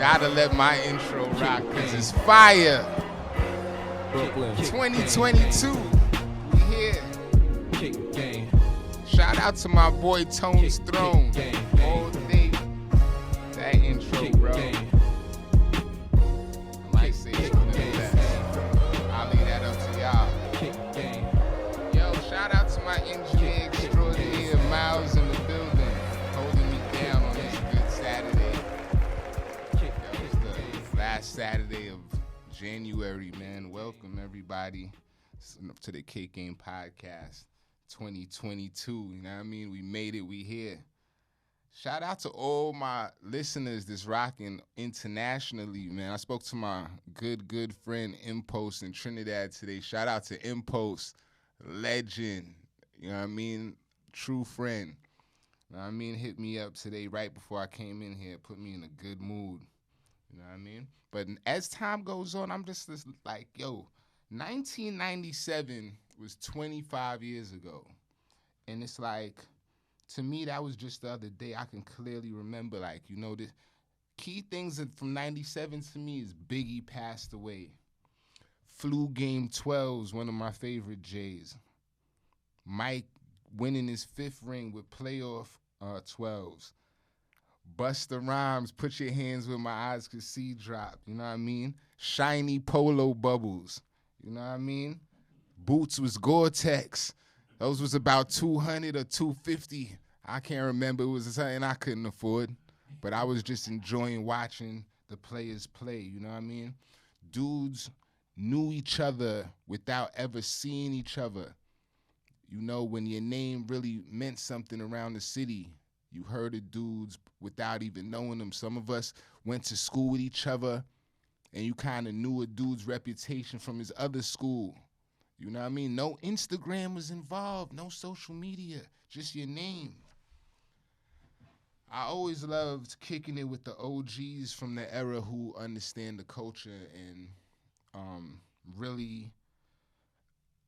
Gotta let my intro rock because it's fire. Brooklyn. 2022. We here. Shout out to my boy Tone's Throne. All day. That intro, bro. I might say it's one of the best. I'll leave that up to y'all. Yo, shout out to my engineer extraordinaire, Miles in the building, holding me down on this good Saturday. That was the last Saturday of January, man. Welcome, everybody, to the Kick Game Podcast 2022. You know what I mean? We made it. We here. Shout out to all my listeners that's rocking internationally, man. I spoke to my good friend Impost in Trinidad today. Shout out to Impost, legend. You know what I mean? True friend. You know what I mean? Hit me up today right before I came in here. Put me in a good mood. You know what I mean? But as time goes on, I'm just like, yo, 1997 was 25 years ago. And it's like, to me, that was just the other day. I can clearly remember, like, you know, the key things from 97 to me is Biggie passed away. Flu Game 12's one of my favorite J's. Mike winning his 5th ring with playoff 12s. Busta Rhymes, Put Your Hands Where My Eyes Could See drop. You know what I mean? Shiny Polo Bubbles. You know what I mean? Boots was Gore-Tex. Those was about 200 or 250. I can't remember. It was something I couldn't afford. But I was just enjoying watching the players play. You know what I mean? Dudes knew each other without ever seeing each other. You know, when your name really meant something around the city, you heard of dudes without even knowing them. Some of us went to school with each other, and you kind of knew a dude's reputation from his other school. You know what I mean? No Instagram was involved, no social media, just your name. I always loved kicking it with the OGs from the era who understand the culture and really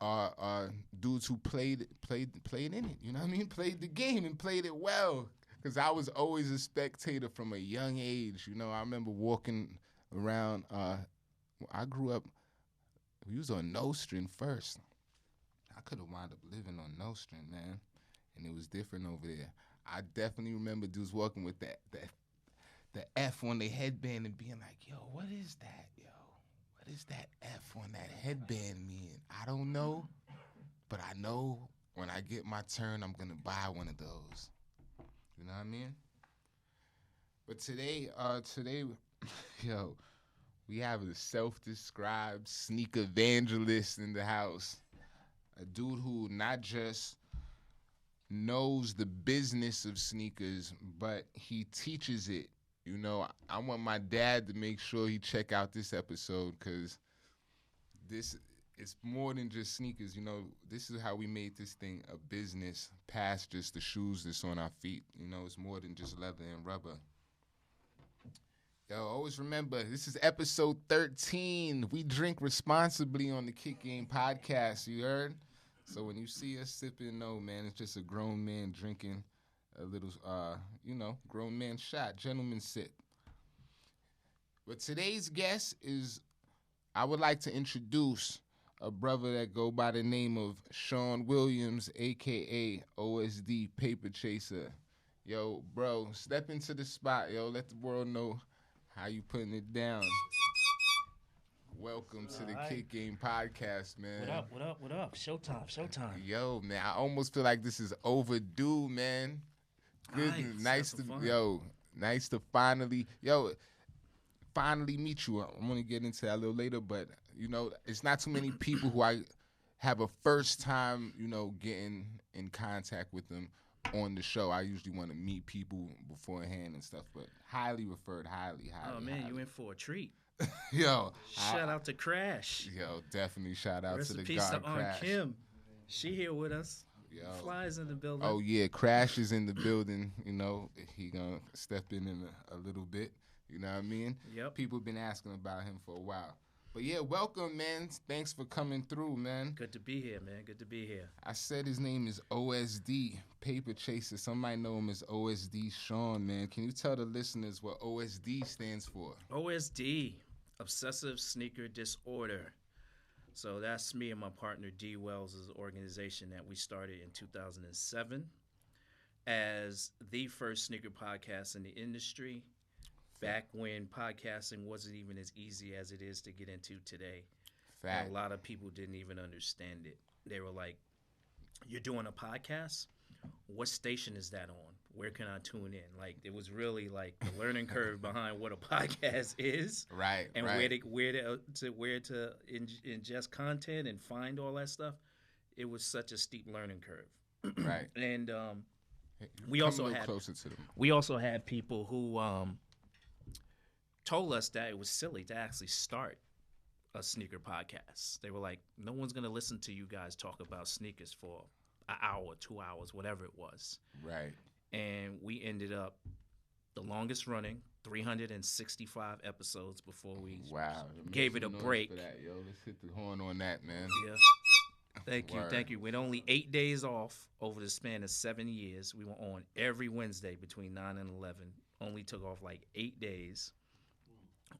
are dudes who played in it. You know what I mean? Played the game and played it well. Because I was always a spectator from a young age. You know, I remember walking around. I grew up. We was on Nostrand first. I could have wound up living on Nostrand, man, and it was different over there. I definitely remember dudes walking with the F on their headband and being like, "Yo, what is that, yo? What does that F on that headband mean? I don't know, but I know when I get my turn, I'm gonna buy one of those." You know what I mean? But today, yo, we have a self-described sneaker evangelist in the house. A dude who not just knows the business of sneakers, but he teaches it. You know, I want my dad to make sure he check out this episode because this it's more than just sneakers. You know, this is how we made this thing a business past just the shoes that's on our feet. You know, it's more than just leather and rubber. Yo, always remember, this is episode 13. We drink responsibly on the Kick Game Podcast, you heard? So when you see us sipping, no, man, it's just a grown man drinking a little, grown man shot, gentleman sip. But today's guest is, I would like to introduce a brother that go by the name of Sean Williams, a.k.a. OSD Paperchaser. Yo, bro, step into the spot, yo. Let the world know how you putting it down. Welcome to the Kick Game Podcast, man. What up? Showtime. Yo, man, I almost feel like this is overdue, man. Good, nice to finally meet you. I'm gonna get into that a little later, but you know, it's not too many people who I have a first time, you know, getting in contact with them on the show. I usually want to meet people beforehand and stuff, but highly referred, highly. Oh man, you in for a treat. Yo, shout out to Krash. Yo, definitely shout out to the Rest God in peace to Aunt Krash. Kim. She here with us. Yo. Fly's in the building. Oh yeah, Krash is in the building. You know, he gonna step in a little bit. You know what I mean? Yep. People been asking about him for a while. But yeah, welcome, man. Thanks for coming through, man. Good to be here, man. Good to be here. I said his name is OSD Paperchaser. Some might know him as OSD Sean, man. Can you tell the listeners what OSD stands for? OSD, Obsessive Sneaker Disorder. So that's me and my partner D.Wells' organization that we started in 2007 as the first sneaker podcast in the industry. Back when podcasting wasn't even as easy as it is to get into today. Fact. And a lot of people didn't even understand it. They were like, you're doing a podcast? What station is that on? Where can I tune in? Like, it was really like the learning curve behind what a podcast is. Right, and right. where to ingest content and find all that stuff. It was such a steep learning curve. Right. And we also had closer to them. We also had people who told us that it was silly to actually start a sneaker podcast. They were like, no one's going to listen to you guys talk about sneakers for an hour, 2 hours, whatever it was. Right. And we ended up the longest running, 365 episodes before we gave it a break. For that, yo. Let's hit the horn on that, man. Yeah. Thank you. With only 8 days off over the span of 7 years, we were on every Wednesday between 9 and 11. Only took off like 8 days.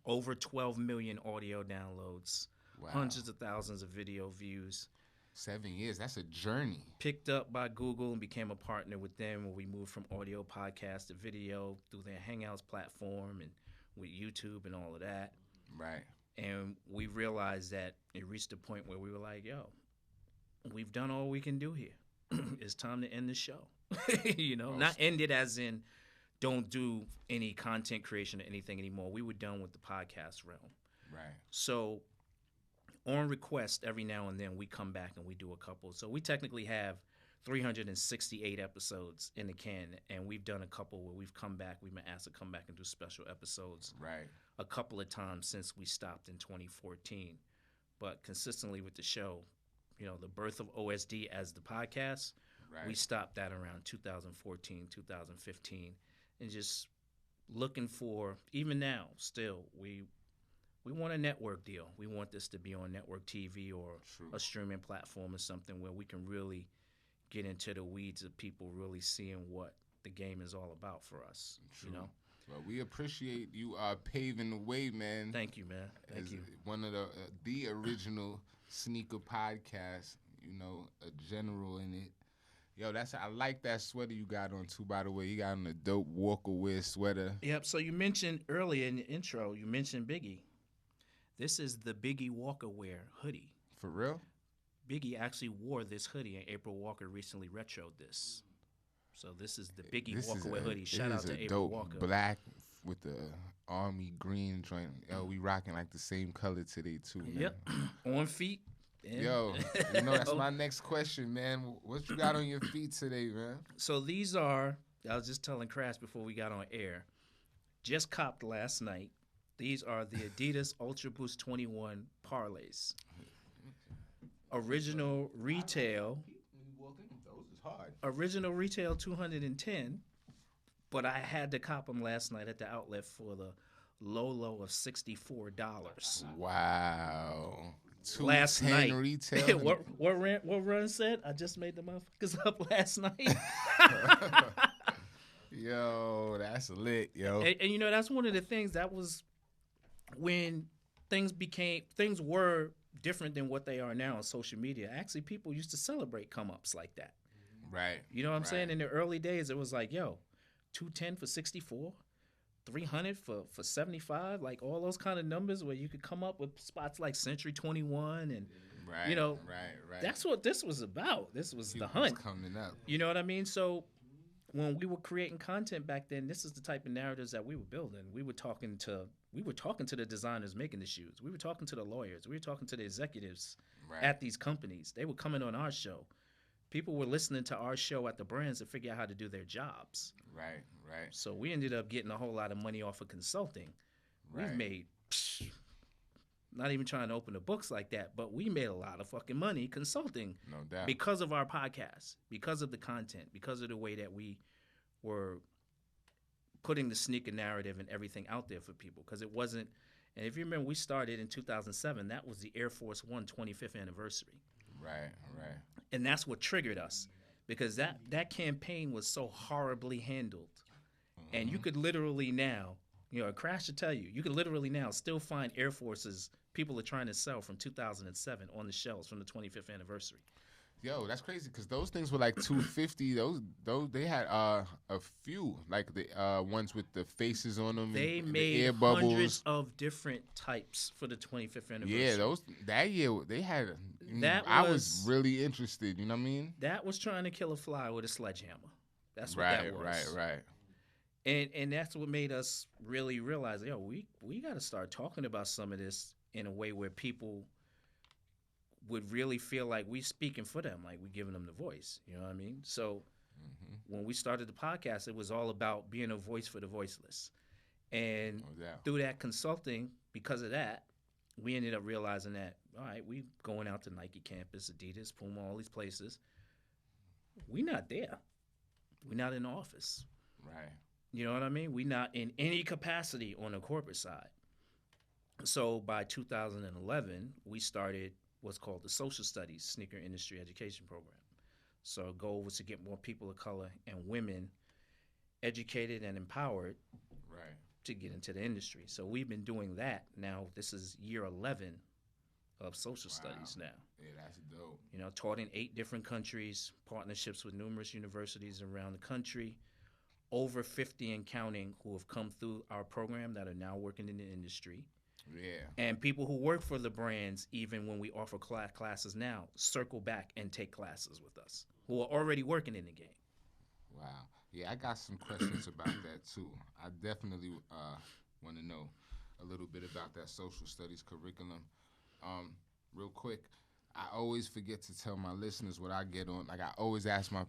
Over 12 million audio downloads, hundreds of thousands of video views. 7 years, that's a journey. Picked up by Google and became a partner with them when we moved from audio podcast to video through their Hangouts platform and with YouTube and all of that. Right. And we realized that it reached a point where we were like, yo, we've done all we can do here. It's time to end the show. Not end it as in don't do any content creation or anything anymore. We were done with the podcast realm. Right. So on request, every now and then, we come back and we do a couple. So we technically have 368 episodes in the can, and we've done a couple where we've come back. We've been asked to come back and do special episodes a couple of times since we stopped in 2014. But consistently with the show, the birth of OSD as the podcast, we stopped that around 2014, 2015. And just looking for, even now, still, we want a network deal. We want this to be on network TV or a streaming platform or something where we can really get into the weeds of people really seeing what the game is all about for us. Well, we appreciate you paving the way, man. Thank you, man. Thank you. One of the original sneaker podcasts, a general in it. Yo, I like that sweater you got on too, by the way. You got on a dope Walker wear sweater. Yep, so you mentioned earlier in the intro, you mentioned Biggie. This is the Biggie Walker wear hoodie. For real? Biggie actually wore this hoodie, and April Walker recently retroed this. So this is the Biggie Walker wear hoodie. Shout out to April Walker. Black with the army green joint. Yo, we rocking like the same color today too, man. Yep, on feet. Yo, that's my next question, man. What you got on your feet today, man? So these are, I was just telling Krash before we got on air, just copped last night. These are the Adidas Ultra Boost 21 Parlays. Original retail. Those is hard. Original retail $210, but I had to cop them last night at the outlet for the low of $64. Wow. Last night. Retail. what run said? I just made the motherfuckers up last night. Yo, that's lit, yo. And that's one of the things that was when things were different than what they are now on social media. Actually, people used to celebrate come-ups like that. Right. You know what I'm saying? In the early days, it was like, yo, 210 for 64, 300 for 75, like all those kind of numbers where you could come up with spots like Century 21 and, right. That's what this was about. This was the hunt. Coming up. You know what I mean? So when we were creating content back then, this is the type of narratives that we were building. We were talking to the designers making the shoes. We were talking to the lawyers. We were talking to the executives at these companies. They were coming on our show. People were listening to our show at the brands to figure out how to do their jobs. Right. So we ended up getting a whole lot of money off of consulting. We've made, not even trying to open the books like that, but we made a lot of fucking money consulting. No doubt. Because of our podcast, because of the content, because of the way that we were putting the sneaker narrative and everything out there for people. Because it wasn't And if you remember, we started in 2007. That was the Air Force One 25th anniversary. Right. And that's what triggered us, because that campaign was so horribly handled. And you could literally now, Krash to tell you, you could literally now still find Air Forces people are trying to sell from 2007 on the shelves from the 25th anniversary. Yo, that's crazy because those things were like $250. Those they had a few, like the ones with the faces on them. They and made the air bubbles. hundreds of different types for the 25th anniversary. Yeah, that year they had. I was really interested. You know what I mean? That was trying to kill a fly with a sledgehammer. That's what that was. Right. And that's what made us really realize, we got to start talking about some of this in a way where people would really feel like we speaking for them, like we giving them the voice. You know what I mean? So when we started the podcast, it was all about being a voice for the voiceless. And through that consulting, because of that, we ended up realizing that, all right, we going out to Nike campus, Adidas, Puma, all these places. We not there. We not in the office. Right. You know what I mean? We not in any capacity on the corporate side. So by 2011, we started what's called the Social Studies Sneaker Industry Education Program. So our goal was to get more people of color and women educated and empowered to get into the industry. So we've been doing that now. This is year 11 of social studies now. Yeah, that's dope. Taught in 8 different countries, partnerships with numerous universities around the country, over 50 and counting who have come through our program that are now working in the industry. Yeah. And people who work for the brands, even when we offer classes now, circle back and take classes with us, who are already working in the game. Wow. Yeah, I got some questions about that, too. I definitely want to know a little bit about that social studies curriculum. Real quick, I always forget to tell my listeners what I get on. Like, I always ask my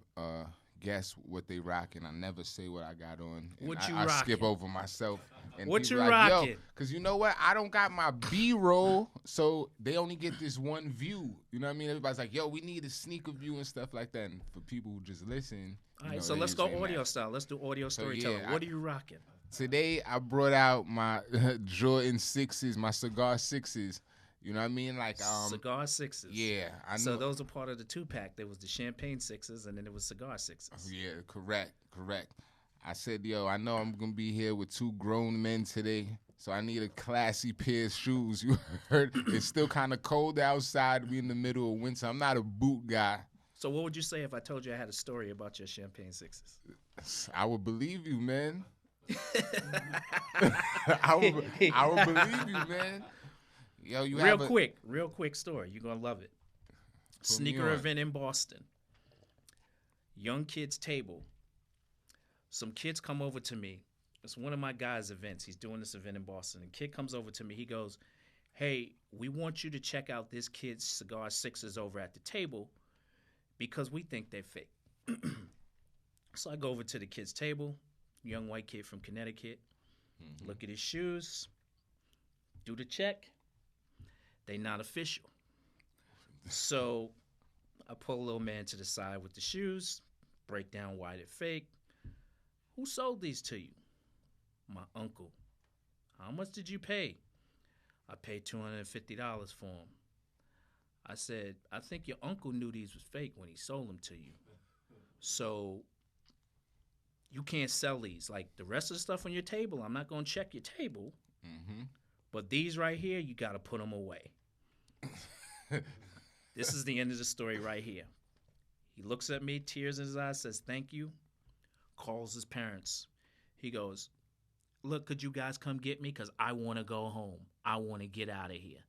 guests what they rocking. I never say what I got on. I skip over myself. And what you like, rocking? Because you know what? I don't got my B-roll, so they only get this one view. You know what I mean? Everybody's like, yo, we need a sneaker view and stuff like that. And for people who just listen. All right, so let's go audio style. Let's do audio storytelling. What are you rocking? Today, I brought out my Jordan 6s, my Cigar 6s. You know what I mean? Like Cigar 6s. Yeah, I know. So those are part of the 2-pack. There was the Champagne 6s, and then there was Cigar 6s. Yeah, correct. I said, yo, I know I'm going to be here with 2 grown men today, so I need a classy pair of shoes. You heard? It's still kind of cold outside. We in the middle of winter. I'm not a boot guy. So what would you say if I told you I had a story about your Champagne 6s? I would believe you, man. I would believe you, man. Yo, real quick story. You're going to love it. Sneaker event in Boston. Young kids table. Some kids come over to me. It's one of my guys' events. He's doing this event in Boston. A kid comes over to me. He goes, hey, we want you to check out this kid's Cigar 6s over at the table because we think they're fake. So I go over to the kid's table. Young white kid from Connecticut. Look at his shoes. Do the check. They not official. So I pull a little man to the side with the shoes, break down why they're fake. Who sold these to you? My uncle. How much did you pay? I paid $250 for them. I said, I think your uncle knew these was fake when he sold them to you. So you can't sell these. Like the rest of the stuff on your table, I'm not going to check your table. But these right here, you got to put them away. This is the end of the story right here. He looks at me, tears in his eyes, says, thank you, calls his parents. He goes, look, could you guys come get me? Because I want to go home. I want to get out of here.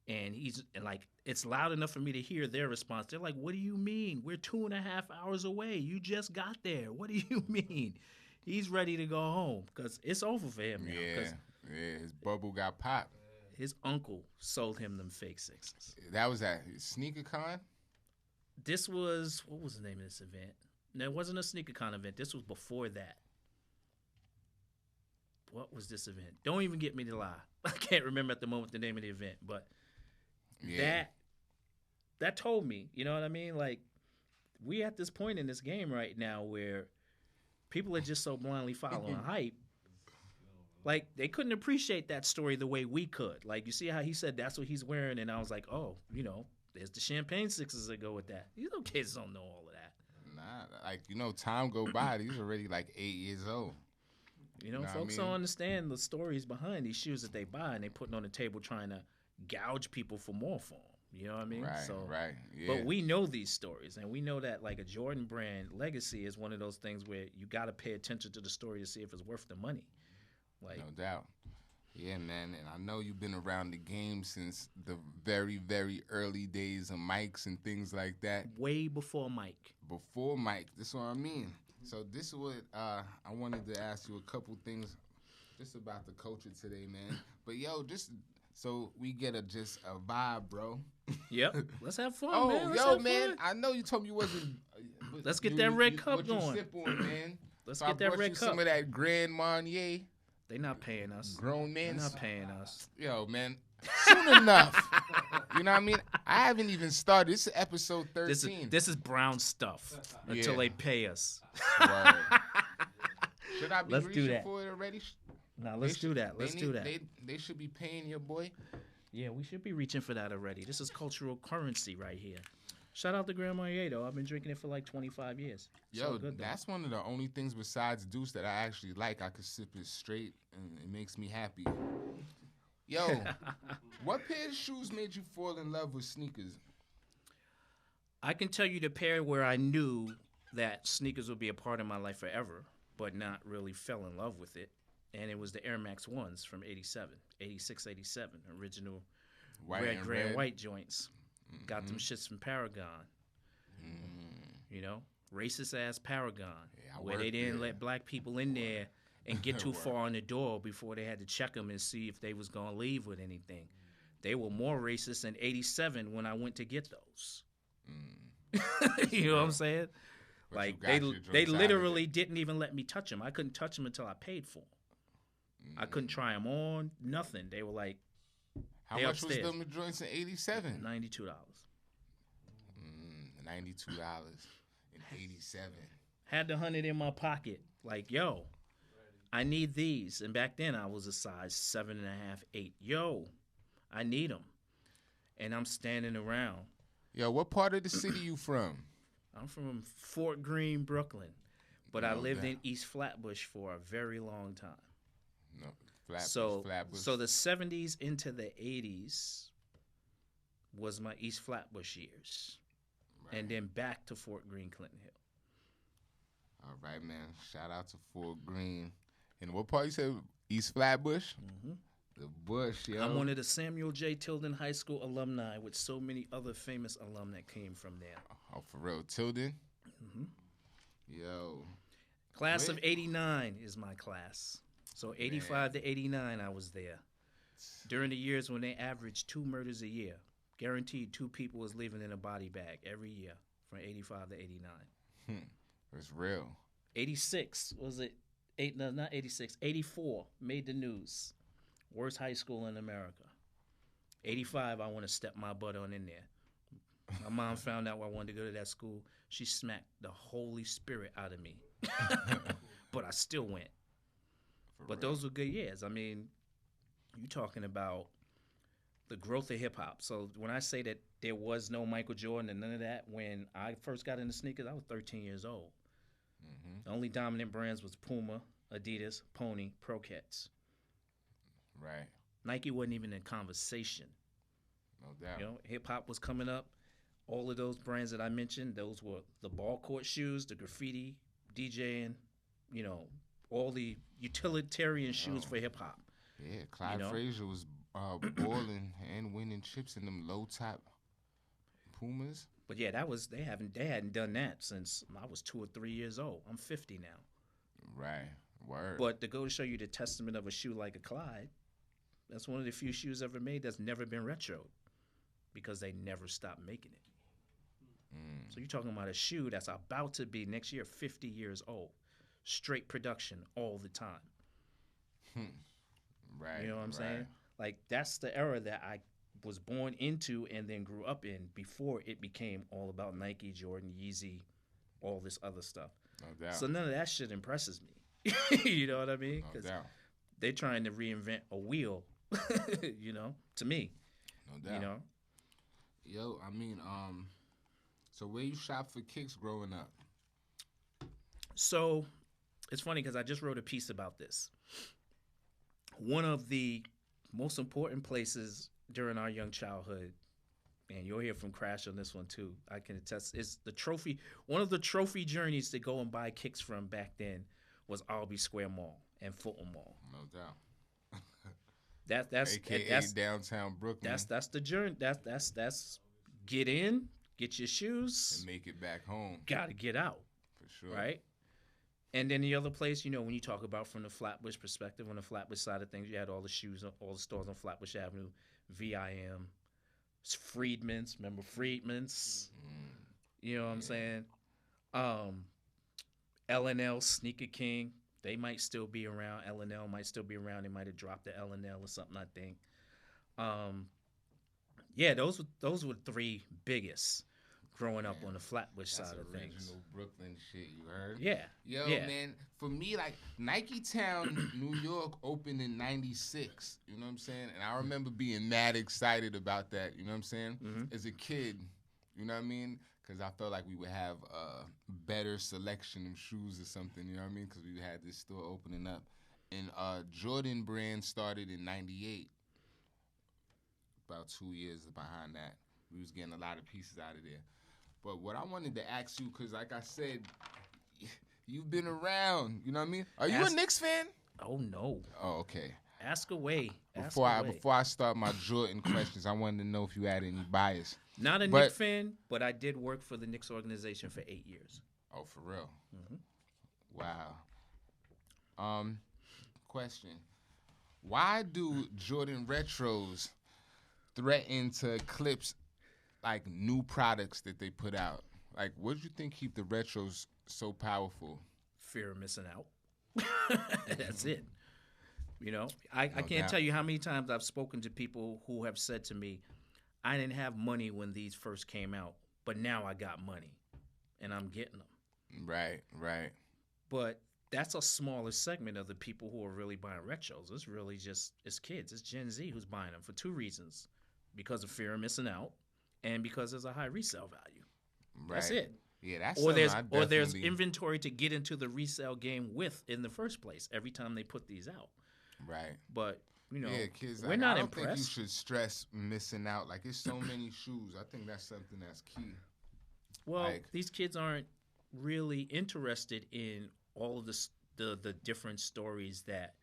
And he's like, it's loud enough for me to hear their response. They're like, what do you mean? We're 2.5 hours away. You just got there. What do you mean? He's ready to go home because it's over for him now. Yeah, his bubble got popped. His uncle sold him them fake 6s. That was at SneakerCon? This was, what was the name of this event? No, it wasn't a SneakerCon event. This was before that. What was this event? Don't even get me to lie. I can't remember at the moment the name of the event, but that told me, you know what I mean? Like, we at this point in this game right now where people are just so blindly following hype like they couldn't appreciate that story the way we could. Like you see how he said that's what he's wearing, and I was like, oh, you know, there's the champagne sixes that go with that. These little kids don't know all of that. Nah, like, you know, time go by. These already like 8 years old. You know, Know what I folks mean? don't understand the stories behind these shoes that they buy, and they putting on the table trying to gouge people for more for them. You know what I mean? Right, So, right. Yeah. But we know these stories, and we know that like a Jordan brand legacy is one of those things where you got to pay attention to the story to see if it's worth the money. Like, No doubt. Yeah, man. And I know you've been around the game since the very, very early days of mics and things like that. way before Mike. Before Mike, this is what I mean. So this is what I wanted to ask you a couple things just about the culture today, man. But yo, just so we get a vibe, bro. Yep. Let's have fun, Oh, man. Let's yo, have man. fun. I know you told me you wasn't. Let's get that red cup what going. You sip on, man. Let's So get I that brought red you cup. some of that Grand Marnier. They not paying us. Grown They're men. not paying us. Yo, man. Soon enough. You know what I mean? I haven't even started. This is episode 13. This is brown stuff until Yeah. they pay us. Word. Should I be Let's do reaching that. for it already? Now let's do that. Let's do that. They should be paying your boy. Yeah, we should be reaching for that already. This is cultural currency right here. Shout out to Grand Marnier, though. I've been drinking it for like 25 years. It's all Yo, good, though. that's one of the only things besides Deuce that I actually like. I could sip it straight, and it makes me happy. Yo, what pair of shoes made you fall in love with sneakers? I can tell you the pair where I knew that sneakers would be a part of my life forever, but not really fell in love with it. And it was the Air Max 1s from 87, 86, 87, original White red, and gray, and red? white joints. Got them shits from Paragon. You know, racist ass Paragon, Yeah, I where they worked didn't there. let black people in there and get too Word. far in the door before they had to check them and see if they was gonna leave with anything. They were more racist in 87 when I went to get those. You know what I'm saying? But Like you got they your joints they out of literally it. didn't even let me touch them. I couldn't touch them until I paid for them. I couldn't try them on, nothing. They were like How they much was upstairs. them joints in 87? $92. $92 in 87. Had the 100 in my pocket. Like, yo, I need these. And back then I was a size 7.5, 8. Yo, I need them. And I'm standing around. Yo, what part of the city you from? I'm from Fort Greene, Brooklyn. But I No lived doubt. in East Flatbush for a very long time. No, Flatbush. So the 70s into the 80s was my East Flatbush years. Right. And then back to Fort Greene, Clinton Hill. All right, man. Shout out to Fort Greene. And what part you said? East Flatbush? The Bush, yo. I'm one of the Samuel J. Tilden High School alumni with so many other famous alum that came from there. Oh, for real. Tilden? Yo. Class of Wait. 89 is my class. So 85 to 89, I was there. During the years when they averaged 2 murders a year. Guaranteed 2 people was living in a body bag every year from 85 to 89. It's real. 86, was it? No, not 86. 84 made the news. Worst high school in America. 85, I want to step my butt on in there. My mom found out I wanted to go to that school. She smacked the Holy Spirit out of me. But I still went. But those were good years. I mean, you talking about the growth of hip-hop. So when I say that there was no Michael Jordan and none of that, when I first got into sneakers, I was 13 years old. The only dominant brands was Puma, Adidas, Pony, Pro-Kets. Right. Nike wasn't even in conversation. No doubt. You know, hip-hop was coming up. All of those brands that I mentioned, those were the ball court shoes, the graffiti, DJing, you know, all the utilitarian shoes for hip-hop. Yeah, Clyde know? Frazier was balling and winning chips in them low-top Pumas. But yeah, that was they hadn't done that since I was 2 or 3 years old. I'm 50 now. Right. Word. But to go to show you the testament of a shoe like a Clyde, that's one of the few shoes ever made that's never been retroed because they never stopped making it. So you're talking about a shoe that's about to be next year 50 years old. Straight production all the time. Right. You know what I'm right. saying? Like, that's the era that I was born into and then grew up in before it became all about Nike, Jordan, Yeezy, all this other stuff. No doubt. So none of that shit impresses me. You know what I mean? No 'Cause doubt. they're trying to reinvent a wheel, you know, to me. No doubt. You know? Yo, I mean, so where you shop for kicks growing up? So it's funny because I just wrote a piece about this. One of the most important places during our young childhood, and you'll hear from Krash on this one too, I can attest, is the trophy. One of the trophy journeys to go and buy kicks from back then was Albee Square Mall and Fulton Mall. No doubt. That's AKA downtown Brooklyn. That's the journey. That's get in, get your shoes, and make it back home. Gotta get out. For sure. Right? And then the other place, you know, when you talk about from the Flatbush perspective, on the Flatbush side of things, you had all the shoes, all the stores on Flatbush Avenue, VIM, Freedman's, remember Freedman's? You know what I'm saying? L&L, Sneaker King, they might still be around. L&L might still be around. They might have dropped the L&L or something, I think. Yeah, those were three biggest growing up on the Flatbush side of things. Original Brooklyn shit, you heard? Yeah. Yo, yeah. man, for me, like, Nike Town, New York opened in 96, you know what I'm saying? And I remember being mad excited about that, you know what I'm saying? As a kid, you know what I mean? Because I felt like we would have a better selection of shoes or something, you know what I mean? Because we had this store opening up. And Jordan brand started in 98, about 2 years behind that. We was getting a lot of pieces out of there. But what I wanted to ask you, because like I said, you've been around, you know what I mean? Are you a Knicks fan? Oh, no. Oh, okay. Ask away. Before I start my Jordan questions, I wanted to know if you had any bias. Not a Knicks fan, but I did work for the Knicks organization for 8 years. Oh, for real? Wow. Question. Why do Jordan Retros threaten to eclipse like new products that they put out? Like, what do you think keep the Retros so powerful? Fear of missing out. That's it. You know, I can't tell you how many times I've spoken to people who have said to me, I didn't have money when these first came out, but now I got money, and I'm getting them. Right. But that's a smaller segment of the people who are really buying retros. It's really just, it's kids. It's Gen Z who's buying them for two reasons. Because of fear of missing out, and because there's a high resale value. Right. That's it. Yeah, that's or there's inventory to get into the resale game with in the first place every time they put these out. Right. But, you know, yeah, kids, we're not I don't impressed. think you should stress missing out. Like, it's so many shoes. I think that's something that's key. Well, these kids aren't really interested in all of the different stories that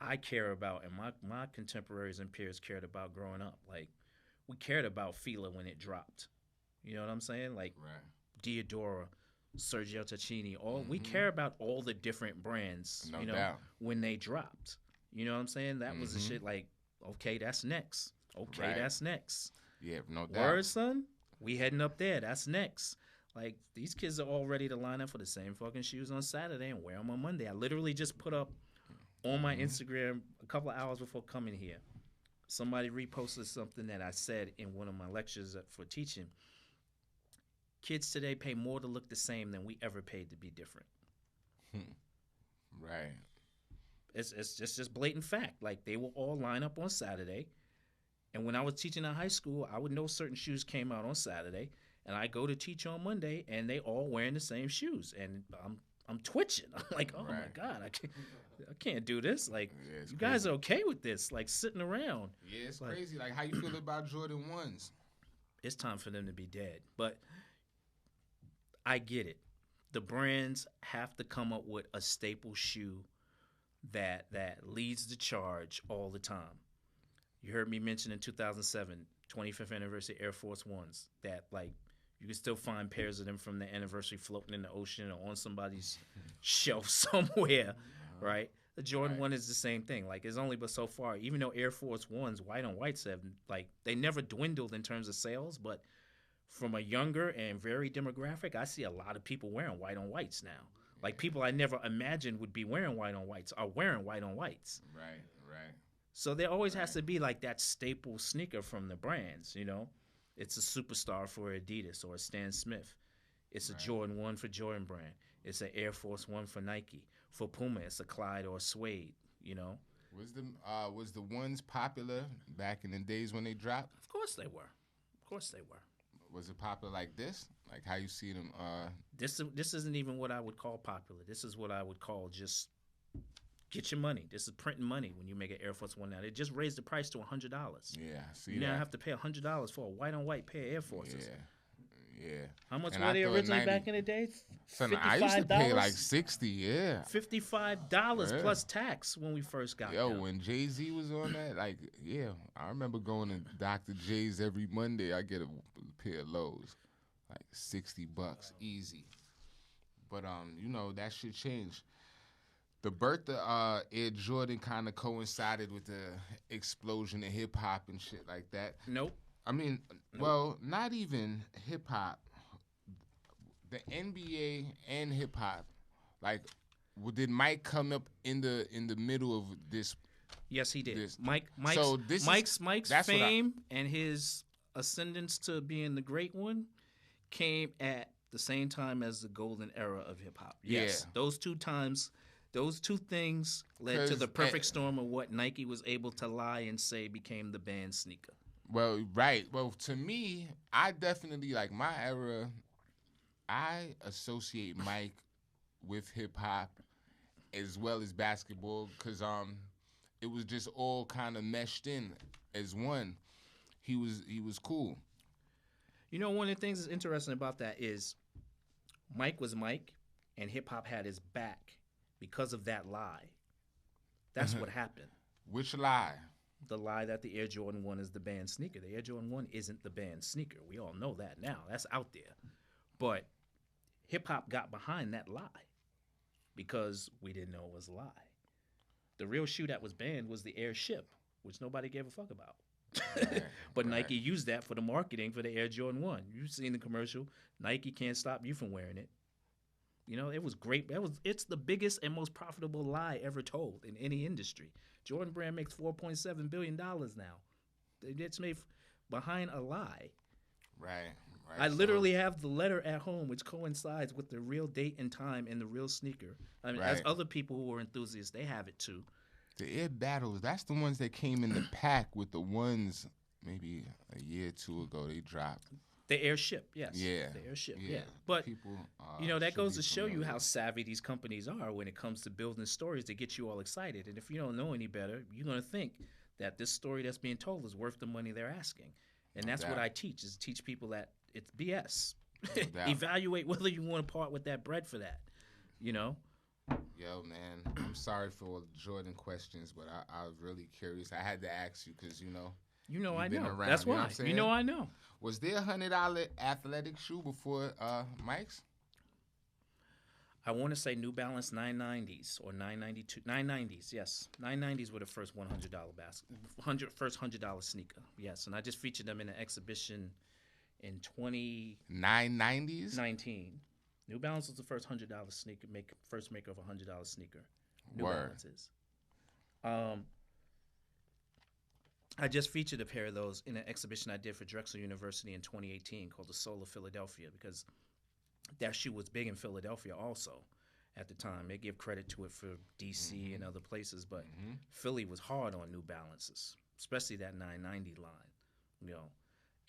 I care about and my contemporaries and peers cared about growing up. Like, we cared about Fila when it dropped. You know what I'm saying? Like, Diodora, Sergio Tacchini, we care about all the different brands, No you know, doubt. when they dropped. You know what I'm saying? That was the shit like, okay, that's next. Okay, that's next. Yeah, no doubt. Word, son? We heading up there. That's next. Like, these kids are all ready to line up for the same fucking shoes on Saturday and wear them on Monday. I literally just put up on my Instagram a couple of hours before coming here. Somebody reposted something that I said in one of my lectures for teaching. Kids today pay more to look the same than we ever paid to be different. Right. It's just blatant fact. Like, they will all line up on Saturday. And when I was teaching in high school, I would know certain shoes came out on Saturday. And I go to teach on Monday, and they all wearing the same shoes. And I'm twitching. I'm like, oh, my God, I can't do this. Like, you guys are okay with this, like, sitting around. Yeah, it's like, crazy. Like, how you feel about Jordan 1s? It's time for them to be dead. But I get it. The brands have to come up with a staple shoe that leads the charge all the time. You heard me mention in 2007, 25th anniversary Air Force Ones, that, like, you can still find pairs of them from the anniversary floating in the ocean or on somebody's shelf somewhere, right? The Jordan 1 is the same thing. Like, it's only but so far. Even though Air Force Ones, white on whites, have, like, they never dwindled in terms of sales, but from a younger and varied demographic, I see a lot of people wearing white on whites now. Like, people I never imagined would be wearing white on whites are wearing white on whites. Right. So there always has to be, like, that staple sneaker from the brands, you know? It's a superstar for Adidas or a Stan Smith. It's a Jordan 1 for Jordan brand. It's an Air Force 1 for Nike. For Puma, it's a Clyde or a Suede. You know, Was the ones popular back in the days when they dropped? of course they were. Of course they were. Was it popular like this? Like how you see them? This isn't even what I would call popular. This is what I would call just get your money. This is printing money when you make an Air Force One now. They just raised the price to $100. Yeah, see You that. now have to pay $100 for a white on white pair of Air Forces. Yeah. How much And were I they thought originally back in the day? Son, I used to pay like 60. Yeah. $55 Yeah. plus tax when we first got Yo, them. when Jay-Z was on that, like, yeah, I remember going to Dr. J's every Monday. I get a pair of lows, like $60 easy. But you know, that shit changed. The birth of Air Jordan kind of coincided with the explosion of hip hop and shit like that. Nope. I mean, well, not even hip hop. The NBA and hip hop, like, did Mike come up in the middle of this? Yes, he did. This. Mike's that's fame and his ascendance to being the great one came at the same time as the golden era of hip hop. Yes, Yeah. those two things led to the perfect storm of what Nike was able to lie and say became the banned sneaker. Well, right. Well, to me, I definitely, like, my era, I associate Mike with hip hop as well as basketball because it was just all kind of meshed in as one. He was cool. You know, one of the things that's interesting about that is Mike was Mike, and hip hop had his back because of that lie. That's what happened. Which lie? The lie that the Air Jordan 1 is the banned sneaker. The Air Jordan 1 isn't the banned sneaker. We all know that now. That's out there. But hip-hop got behind that lie because we didn't know it was a lie. The real shoe that was banned was the Airship, which nobody gave a fuck about. Right, But right. Nike used that for the marketing for the Air Jordan 1. You've seen the commercial. Nike can't stop you from wearing it. You know, it was great. It's the biggest and most profitable lie ever told in any industry. Jordan Brand makes $4.7 billion now. It's made behind a lie. Right. I literally have the letter at home, which coincides with the real date and time and the real sneaker. I mean, as Right. other people who are enthusiasts, they have it too. The Air Battles, that's the ones that came in the pack with the ones maybe a year or two ago they dropped. The Airship, yes. Yeah. The Airship, Yeah. yeah. But, People, you know, that should goes be to show you familiar. how savvy these companies are when it comes to building stories to get you all excited. And if you don't know any better, you're going to think that this story that's being told is worth the money they're asking. And that's what doubt. I teach, is teach people that it's BS. No doubt. Evaluate whether you want to part with that bread for that, you know? Yo, man, I'm sorry for all the Jordan questions, but I was really curious. I had to ask you because, you know. You know, You've I been know. around, That's you know what why. I'm saying? You know, I know. Was there a $100 athletic shoe before Mike's? I want to say New Balance 990s or 992. 990s, yes. 990s were the first $100 first $100 sneaker. Yes, and I just featured them in an exhibition in 2019. 990s? New Balance was the first $100 sneaker, first maker of a $100 sneaker. New Word. Balance is. I just featured a pair of those in an exhibition I did for Drexel University in 2018 called the Soul of Philadelphia, because that shoe was big in Philadelphia also at the time. They give credit to it for DC and other places, but Philly was hard on New Balances, especially that 990 line, you know.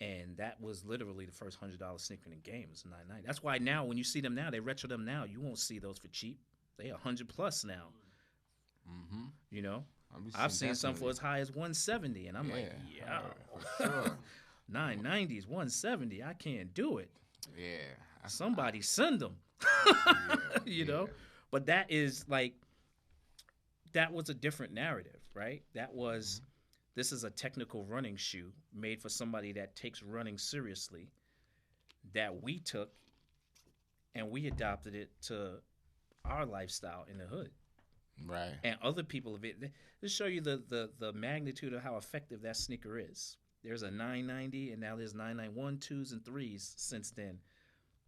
And that was literally the first $100 sneaker in the game. It was 990. That's why now when you see them now, they retro them now. You won't see those for cheap. They 100 plus now. Mm-hmm. You know, I've seen some for as high as 170, and I'm like, yeah, for sure. 990s, 170. I can't do it. Yeah. Somebody send them. You know, but that is like, that was a different narrative, right? That was, this is a technical running shoe made for somebody that takes running seriously, that we took and we adopted it to our lifestyle in the hood. Right. And other people have it. To show you the magnitude of how effective that sneaker is. There's a 990 and now there's 991 2s and 3s since then.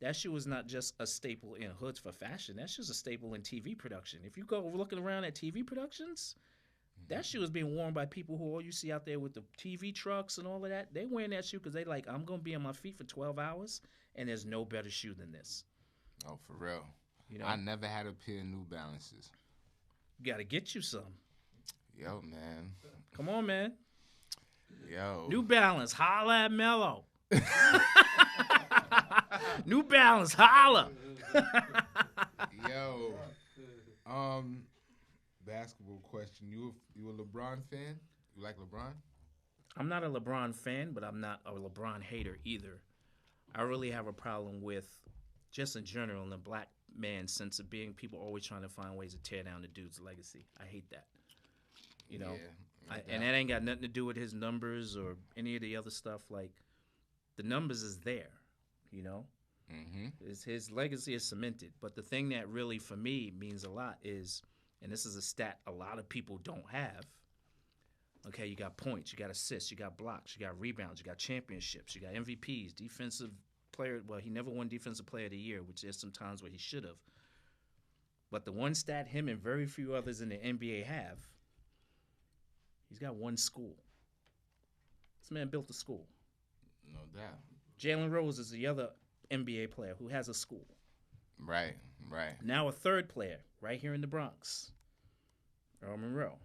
That shoe is not just a staple in hoods for fashion. That's just a staple in TV production. If you go looking around at TV productions, that shoe is being worn by people who all you see out there with the TV trucks and all of that. They wearing that shoe because they like, I'm going to be on my feet for 12 hours, and there's no better shoe than this. Oh, for real. You know, I never had a pair of New Balances. you got to get you some. Yo, man. Come on, man. Yo. New Balance, holla at Mello. New Balance, holla. Yo. Basketball question. You a LeBron fan? You like LeBron? I'm not a LeBron fan, but I'm not a LeBron hater either. I really have a problem with, just in general, in the black man sense of being, people always trying to find ways to tear down the dude's legacy. I hate that. You know? Yeah, And that ain't got nothing to do with his numbers or any of the other stuff. Like, the numbers is there, you know? Mm-hmm. His legacy is cemented. But the thing that really, for me, means a lot is, and this is a stat a lot of people don't have, okay, you got points, you got assists, you got blocks, you got rebounds, you got championships, you got MVPs, defensive player. Well, he never won Defensive Player of the Year, which there's some times where he should have. But the one stat him and very few others in the NBA have, he's got one school. This man built a school. No doubt. Jalen Rose is the other NBA player who has a school. Right. Now a third player right here in the Bronx, Earl Monroe,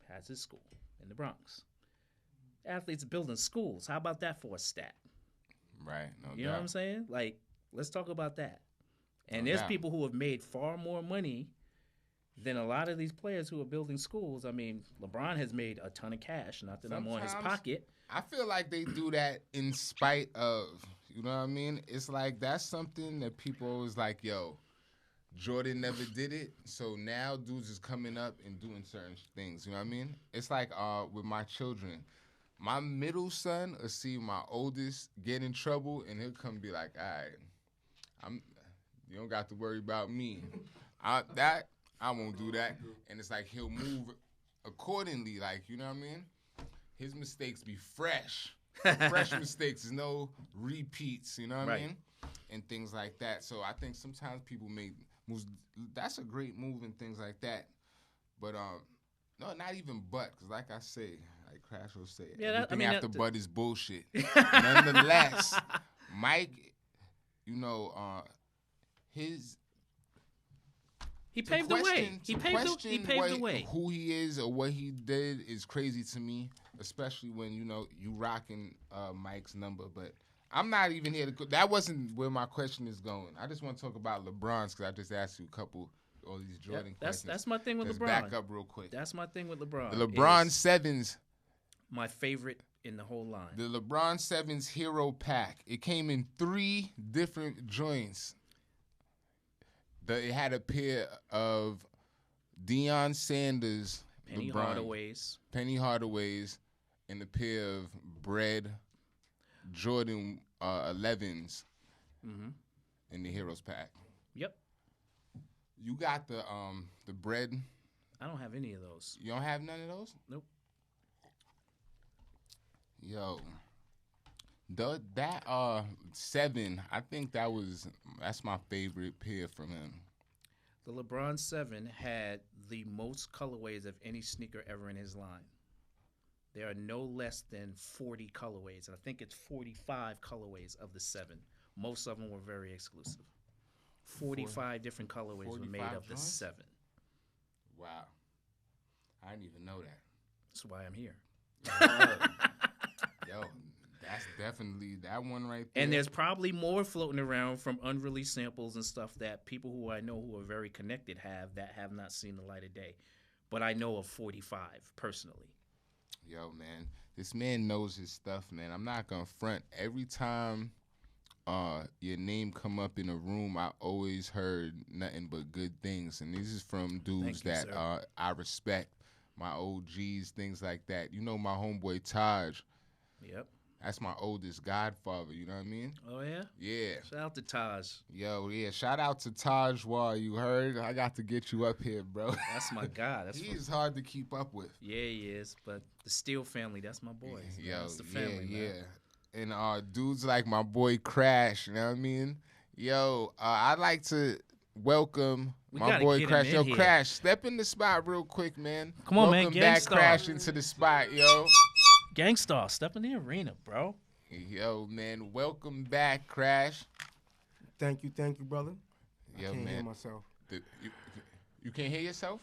has his school in the Bronx. Athletes building schools. How about that for a stat? Right. No doubt. You know what I'm saying? Like, let's talk about that. And No there's doubt. people who have made far more money than a lot of these players who are building schools. I mean, LeBron has made a ton of cash. Not that I'm on his Sometimes pocket. I feel like they do that in spite of, you know what I mean? It's like that's something that people always like, yo, Jordan never did it, so now dudes is coming up and doing certain things, you know what I mean? It's like with my children. My middle son will see my oldest get in trouble, and he'll come be like, all right, you don't got to worry about me. I won't do that. And it's like he'll move accordingly, like, you know what I mean? His mistakes be fresh. Fresh mistakes. There's no repeats, you know what I mean? And things like that. So I think sometimes people make moves. That's a great move and things like that. But, no, not even but, because like I say, like Krash will say, everything after but is bullshit. Nonetheless, Mike, you know, he paved the way. He paved the way. Who he is or what he did is crazy to me, especially when, you know, you rocking Mike's number. But I'm not even here to. That wasn't where my question is going. I just want to talk about LeBron's because I just asked you all these Jordan questions. That's my thing with Let's LeBron. back up real quick. That's my thing with LeBron. The LeBron Sevens. My favorite in the whole line. The LeBron Sevens Hero Pack. It came in 3 different joints. It had a pair of Deion Sanders, Penny Hardaways, and a pair of Bread Jordan 11s in the Heroes Pack. Yep. You got the Bread. I don't have any of those. You don't have none of those? Nope. Yo. That 7, I think that's my favorite pair from him. The LeBron 7 had the most colorways of any sneaker ever in his line. There are no less than 40 colorways. I think it's 45 colorways of the 7. Most of them were very exclusive. 45 different colorways were made of the 7. Wow. I didn't even know that. That's why I'm here. Yo, that's definitely that one right there. And there's probably more floating around from unreleased samples and stuff that people who I know who are very connected have not seen the light of day. But I know of 45 personally. Yo, man, this man knows his stuff, man. I'm not gonna front. Every time your name come up in a room, I always heard nothing but good things. And this is from dudes that I respect, my OGs, things like that. You know my homeboy Taj. Yep. That's my oldest godfather, you know what I mean? Oh, yeah? Yeah. Shout out to Taj. Yo, yeah, shout out to Taj Wall, you heard? I got to get you up here, bro. That's my guy. He's hard to keep up with. Yeah, he is, but the Steel family, that's my boy. Yo, that's the family, yeah. man. And dudes like my boy Krash, you know what I mean? Yo, I'd like to welcome my boy Krash. Yo, Krash, step in the spot real quick, man. Come on, welcome man. Welcome back, Krash, into the spot, yo. Gangstar, step in the arena, bro. Yo, man, welcome back, Krash. Thank you, brother. Yo, I can't man. hear myself. You can't hear yourself?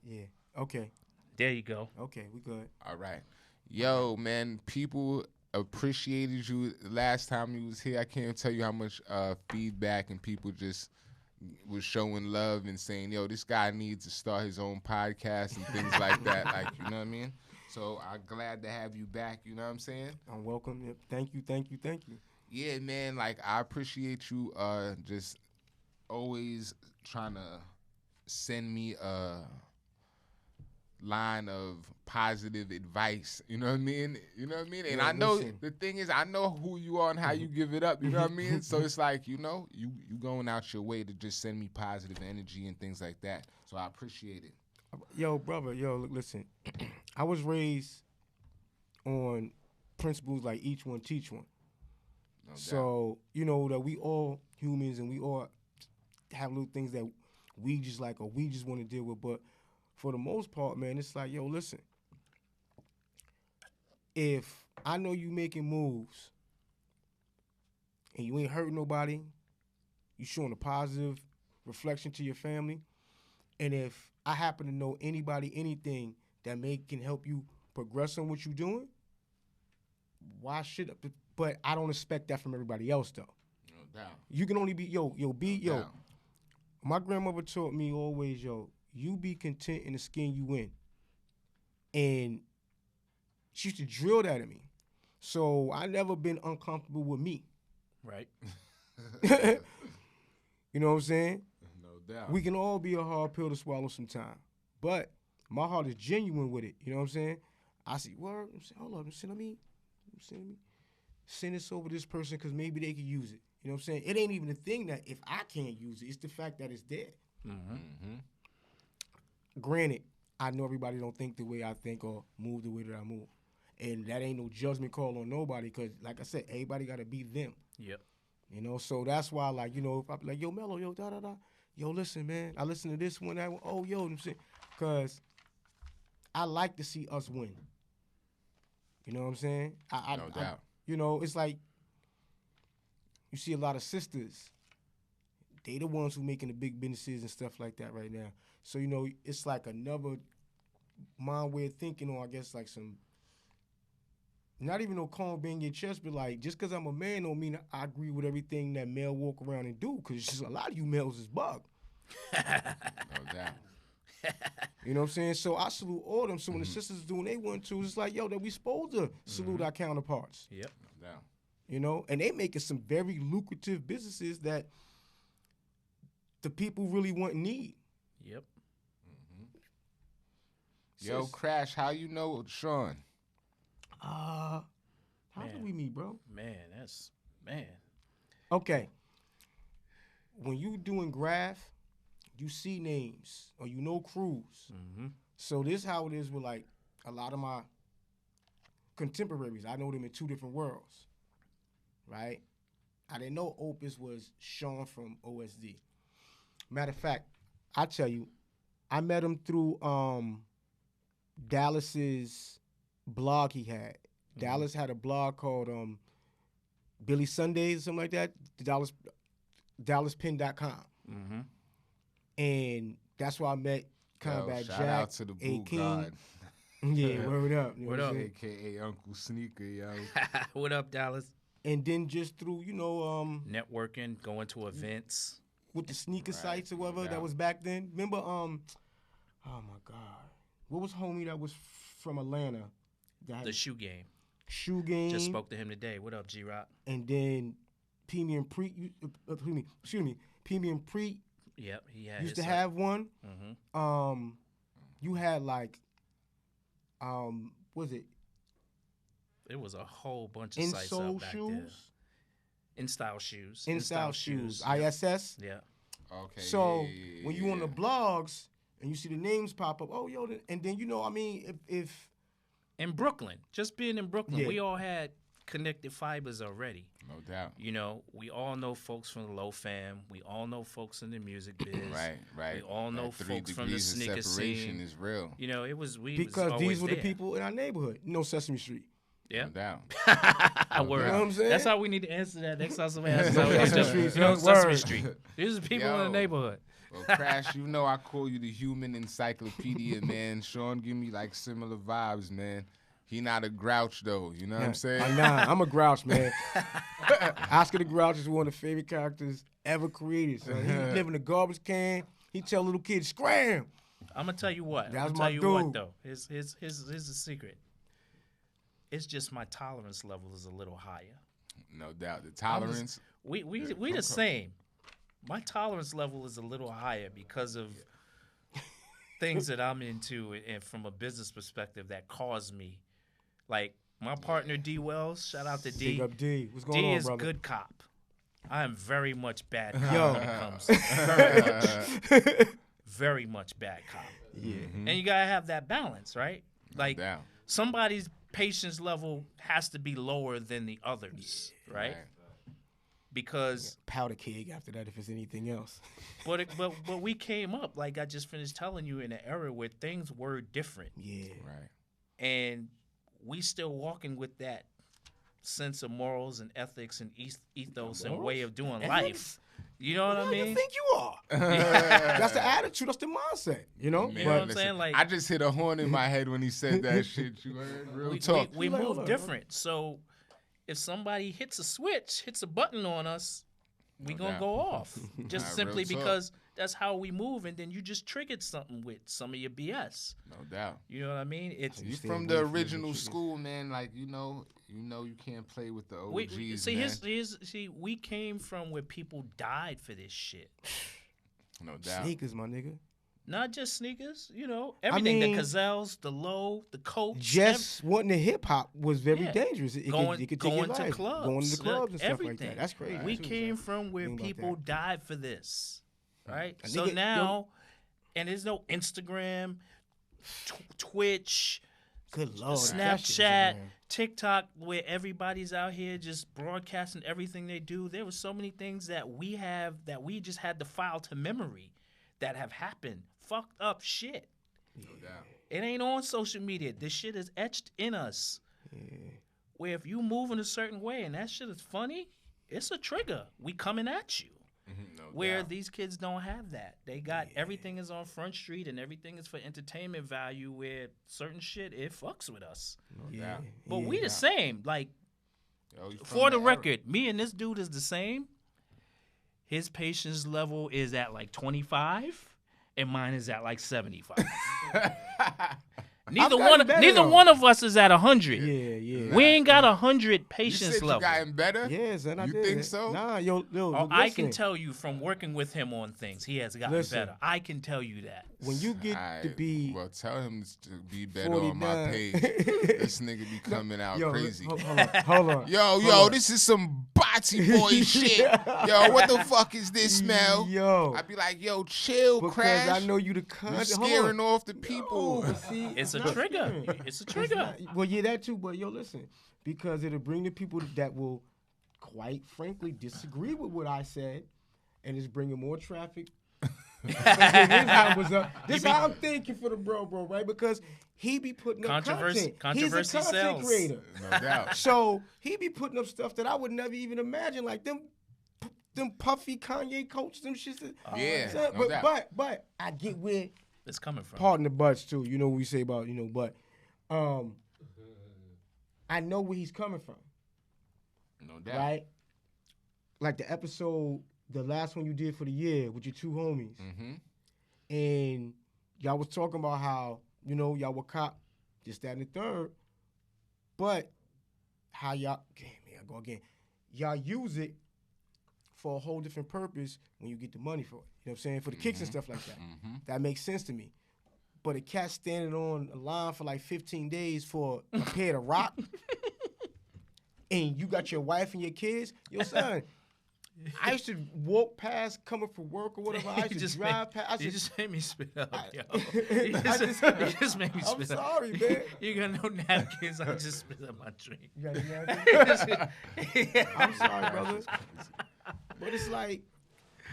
Yeah. Okay. There you go. Okay, we good. All right. Yo, man, people appreciated you last time you was here. I can't tell you how much feedback and people just was showing love and saying, yo, this guy needs to start his own podcast and things like that. Like, you know what I mean? So I'm glad to have you back. You know what I'm saying? I'm welcome. Yep. Thank you, thank you, thank you. Yeah, man. Like, I appreciate you just always trying to send me a line of positive advice. You know what I mean? You know what I mean? And Yeah, I know listen. the thing is, I know who you are and how you give it up. You know what I mean? So it's like, you know, you going out your way to just send me positive energy and things like that. So I appreciate it. Yo, brother, look, listen. I was raised on principles like each one teach one. No doubt. So, you know, that we all humans and we all have little things that we just like or we just want to deal with. But for the most part, man, it's like, yo, listen. If I know you making moves and you ain't hurting nobody, you showing a positive reflection to your family, and if I happen to know anybody, anything that can help you progress on what you're doing, why should I? But I don't expect that from everybody else, though. No doubt. You can only be, No doubt. My grandmother taught me always, you be content in the skin you in. And she used to drill that at me. So I never been uncomfortable with me. Right. You know what I'm saying? No doubt. We can all be a hard pill to swallow sometime. But my heart is genuine with it. You know what I'm saying? I see, word, I'm saying, hold up, let me send this over to this person because maybe they could use it. You know what I'm saying? It ain't even the thing that if I can't use it, it's the fact that it's there. Mm-hmm. Mm-hmm. Granted, I know everybody don't think the way I think or move the way that I move. And that ain't no judgment call on nobody because, like I said, everybody got to be them. Yep. You know, so that's why, like, you know, if I be like, yo, Mello, yo, da-da-da. Yo, listen, man. I listen to this one, that one. Oh, yo, I'm saying. Because I like to see us win. You know what I'm saying? No doubt. You know, it's like you see a lot of sisters. They the ones who making the big businesses and stuff like that right now. So, you know, it's like another mind way of thinking, or I guess like some, not even no calm being in your chest, but like just because I'm a man don't mean I agree with everything that male walk around and do, because just a lot of you males is bug. No doubt. You know what I'm saying? So I salute all them. So when the sisters doing they want to, it's like, yo, that we supposed to salute our counterparts. Yep. No doubt. You know, and they making some very lucrative businesses that the people really want and need. Yep. Yo, Krash, how you know Sean? How Man. did we meet, bro? Man. Okay. When you doing graph, you see names or you know crews. Mm-hmm. So this how it is with like a lot of my contemporaries. I know them in two different worlds, right? I didn't know Opus was Sean from OSD. Matter of fact, I tell you, I met him through Dallas's blog he had. Dallas had a blog called Billy Sundays or something like that. DallasPin.com. Mm-hmm. And that's why I met Combat shout Jack, out to the A Blue King. God, Yeah, word up. You know What I'm up? saying? a.k.a. Uncle Sneaker, yo. What up, Dallas? And then just through, you know, Networking, going to events. with the sneaker Right, sites or whatever no that doubt. was back then. Remember, oh my God, what was homie that was from Atlanta? That had The shoe game. shoe game. Just spoke to him today. What up, G-Rock? And then Pee and Preet, Pee and Preet Yep, he had used his to have one. Mm-hmm. You had like, was it It was a whole bunch of sites up In-Soul back shoes? then. In-style shoes. In-Style shoes, Yeah. ISS. Yeah. Okay. So yeah, when you on the yeah. blogs and you see the names pop up, oh yo, and then you know, I mean, if In Brooklyn, just being in Brooklyn, Yeah. we all had connected fibers already. No doubt. You know, we all know folks from the Low Fam. We all know folks in the music biz. Right. We all know That 3 folks from the degrees of sneaker separation scene. is real. You know, it was we because was these always were there. the people in our neighborhood, you know, Sesame Street. Yeah. No doubt. Word. You know what I'm saying? That's how we need to answer that. Next time somebody asks, Sesame Street. Street, You know, son. Sesame Word. Street. These are people in Yo. the neighborhood. Well, Krash, you know I call you the human encyclopedia, man. Sean give me like similar vibes, man. He not a grouch though, you know what I'm saying? Nah, I'm a grouch, man. Oscar the Grouch is one of the favorite characters ever created. So he live in a garbage can. He tell little kids, scram. I'm gonna tell you what. That's I'm my gonna tell you what dude. though. Here's the secret. It's just my tolerance level is a little higher. No doubt. The tolerance. We the same. My tolerance level is a little higher because of things that I'm into, and from a business perspective that cause me, like my partner D.Wells. Shout out to D. Big up D. What's going D on, is brother? good cop. I am very much bad cop Yo. when it comes. Very much bad cop. Yeah. And you gotta have that balance, right? Like doubt. somebody's patience level has to be lower than the others, right? Because Powder keg after that if it's anything else. but we came up, like I just finished telling you, in an era where things were different. Yeah. Right. And we still walking with that sense of morals and ethics and ethos and way of doing life. You know what I mean? You think you are? That's the attitude. That's the mindset. You know. Man, You know what I'm listen, saying? Like, I just hit a horn in my head when he said that shit. You heard? Real talk. we Like, move hold on, different. So if somebody hits a switch, hits a button on us, we gonna doubt. go off. Just Nah, simply real talk. because that's how we move, and then you just triggered something with some of your BS. No doubt. You know what I mean? It's You stay from away the from the original shit. school, man. Like you know you can't play with the OGs, see, man. we came from where people died for this shit. No doubt. Sneakers, my nigga. Not just sneakers, you know, everything. mean, the Gazelles, the Low, the Coats. Just wanting to hip hop was very Yeah. dangerous. It going could take your to life. clubs. Going to clubs and stuff everything. like that. That's crazy. We too, came son. from where Think about people that. died for this, right? A So nigga- now, and there's no Instagram, Twitch, Good lord. that shit is Snapchat, around. TikTok, where everybody's out here just broadcasting everything they do. There were so many things that we have that we just had to file to memory that have happened. Fucked up shit. No doubt. It ain't on social media. This shit is etched in us. Where if you move in a certain way and that shit is funny, it's a trigger. We coming at you. No Where doubt. these kids don't have that. They got everything is on Front Street and everything is for entertainment value, where certain shit, it fucks with us. Yeah. But yeah. we the same. Like, Yo, you from for the era. record, me and this dude is the same. His patience level is at like 25, and mine is at like 75. Neither gotten better, though. one of us is at 100. Yeah. We ain't got 100 You patience said level. you gotten better? Yeah, son, I You did. think so? Nah, yo, Oh, I can listen. tell you from working with him on things, he has gotten Listen. better. I can tell you that. When you get to Aight, be well, tell him to be better on my 49. page. This nigga be coming out yo, crazy. Hold on. Yo, this is some botsy boy shit. Yo, what the fuck is this smell? Yo, I be like, yo, chill, because Krash. I know you the You content. scaring off the people. No, but see, It's a not trigger. scaring. It's a trigger. Well, yeah, that too. But yo, listen, because it'll bring the people that will, quite frankly, disagree with what I said, and it's bringing more traffic. This is how I'm thinking for the bro, right? Because he be putting up content. Controversy He's a content sells. creator. No doubt. So he be putting up stuff that I would never even imagine, like them puffy Kanye coats, them shit. Yeah, no but, doubt. but I get where It's coming from. pardon the butts too. You know what we say about but I know where he's coming from, No doubt. right? Like the episode, the last one you did for the year with your two homies, Mm-hmm. and y'all was talking about how y'all were cop this, that, and the third, but how y'all y'all use it for a whole different purpose when you get the money for it. You know what I'm saying? For the kicks and stuff like that. Mm-hmm. That makes sense to me. But a cat standing on a line for like 15 days for a pair to rock, and you got your wife and your kids, yo, son, I used to walk past coming from work or whatever. I used to drive past. You just made me spit up, yo. I You just made me I'm spit up. sorry, man. You got no napkins. I just spit up my drink. You got any napkins? I'm sorry, brother. But it's like,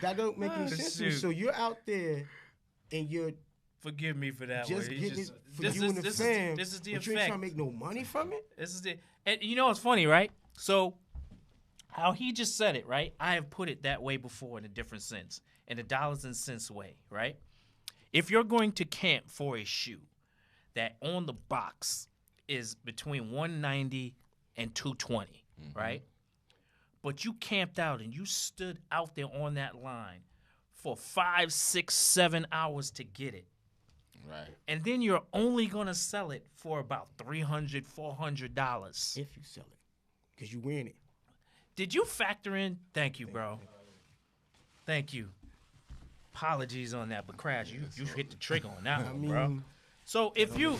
that don't make any Oh, sense to me. shoot. So you're out there and you're Forgive me for that. just way. getting it for this you and the this fam, this is the but you ain't effect. trying to make no money from it? This is the, and you know what's funny, right? So, how he just said it, right? I have put it that way before in a different sense. in a dollars and cents way, right? If you're going to camp for a shoe that on the box is between 190 and 220, right? But you camped out and you stood out there on that line for 5, 6, 7 hours to get it. Right. And then you're only going to sell it for about $300, $400. If you sell it, because you win it. Did you factor in? Thank you, bro. Thank you. Apologies on that, but Krash, you hit the trigger on that one, bro. So if you,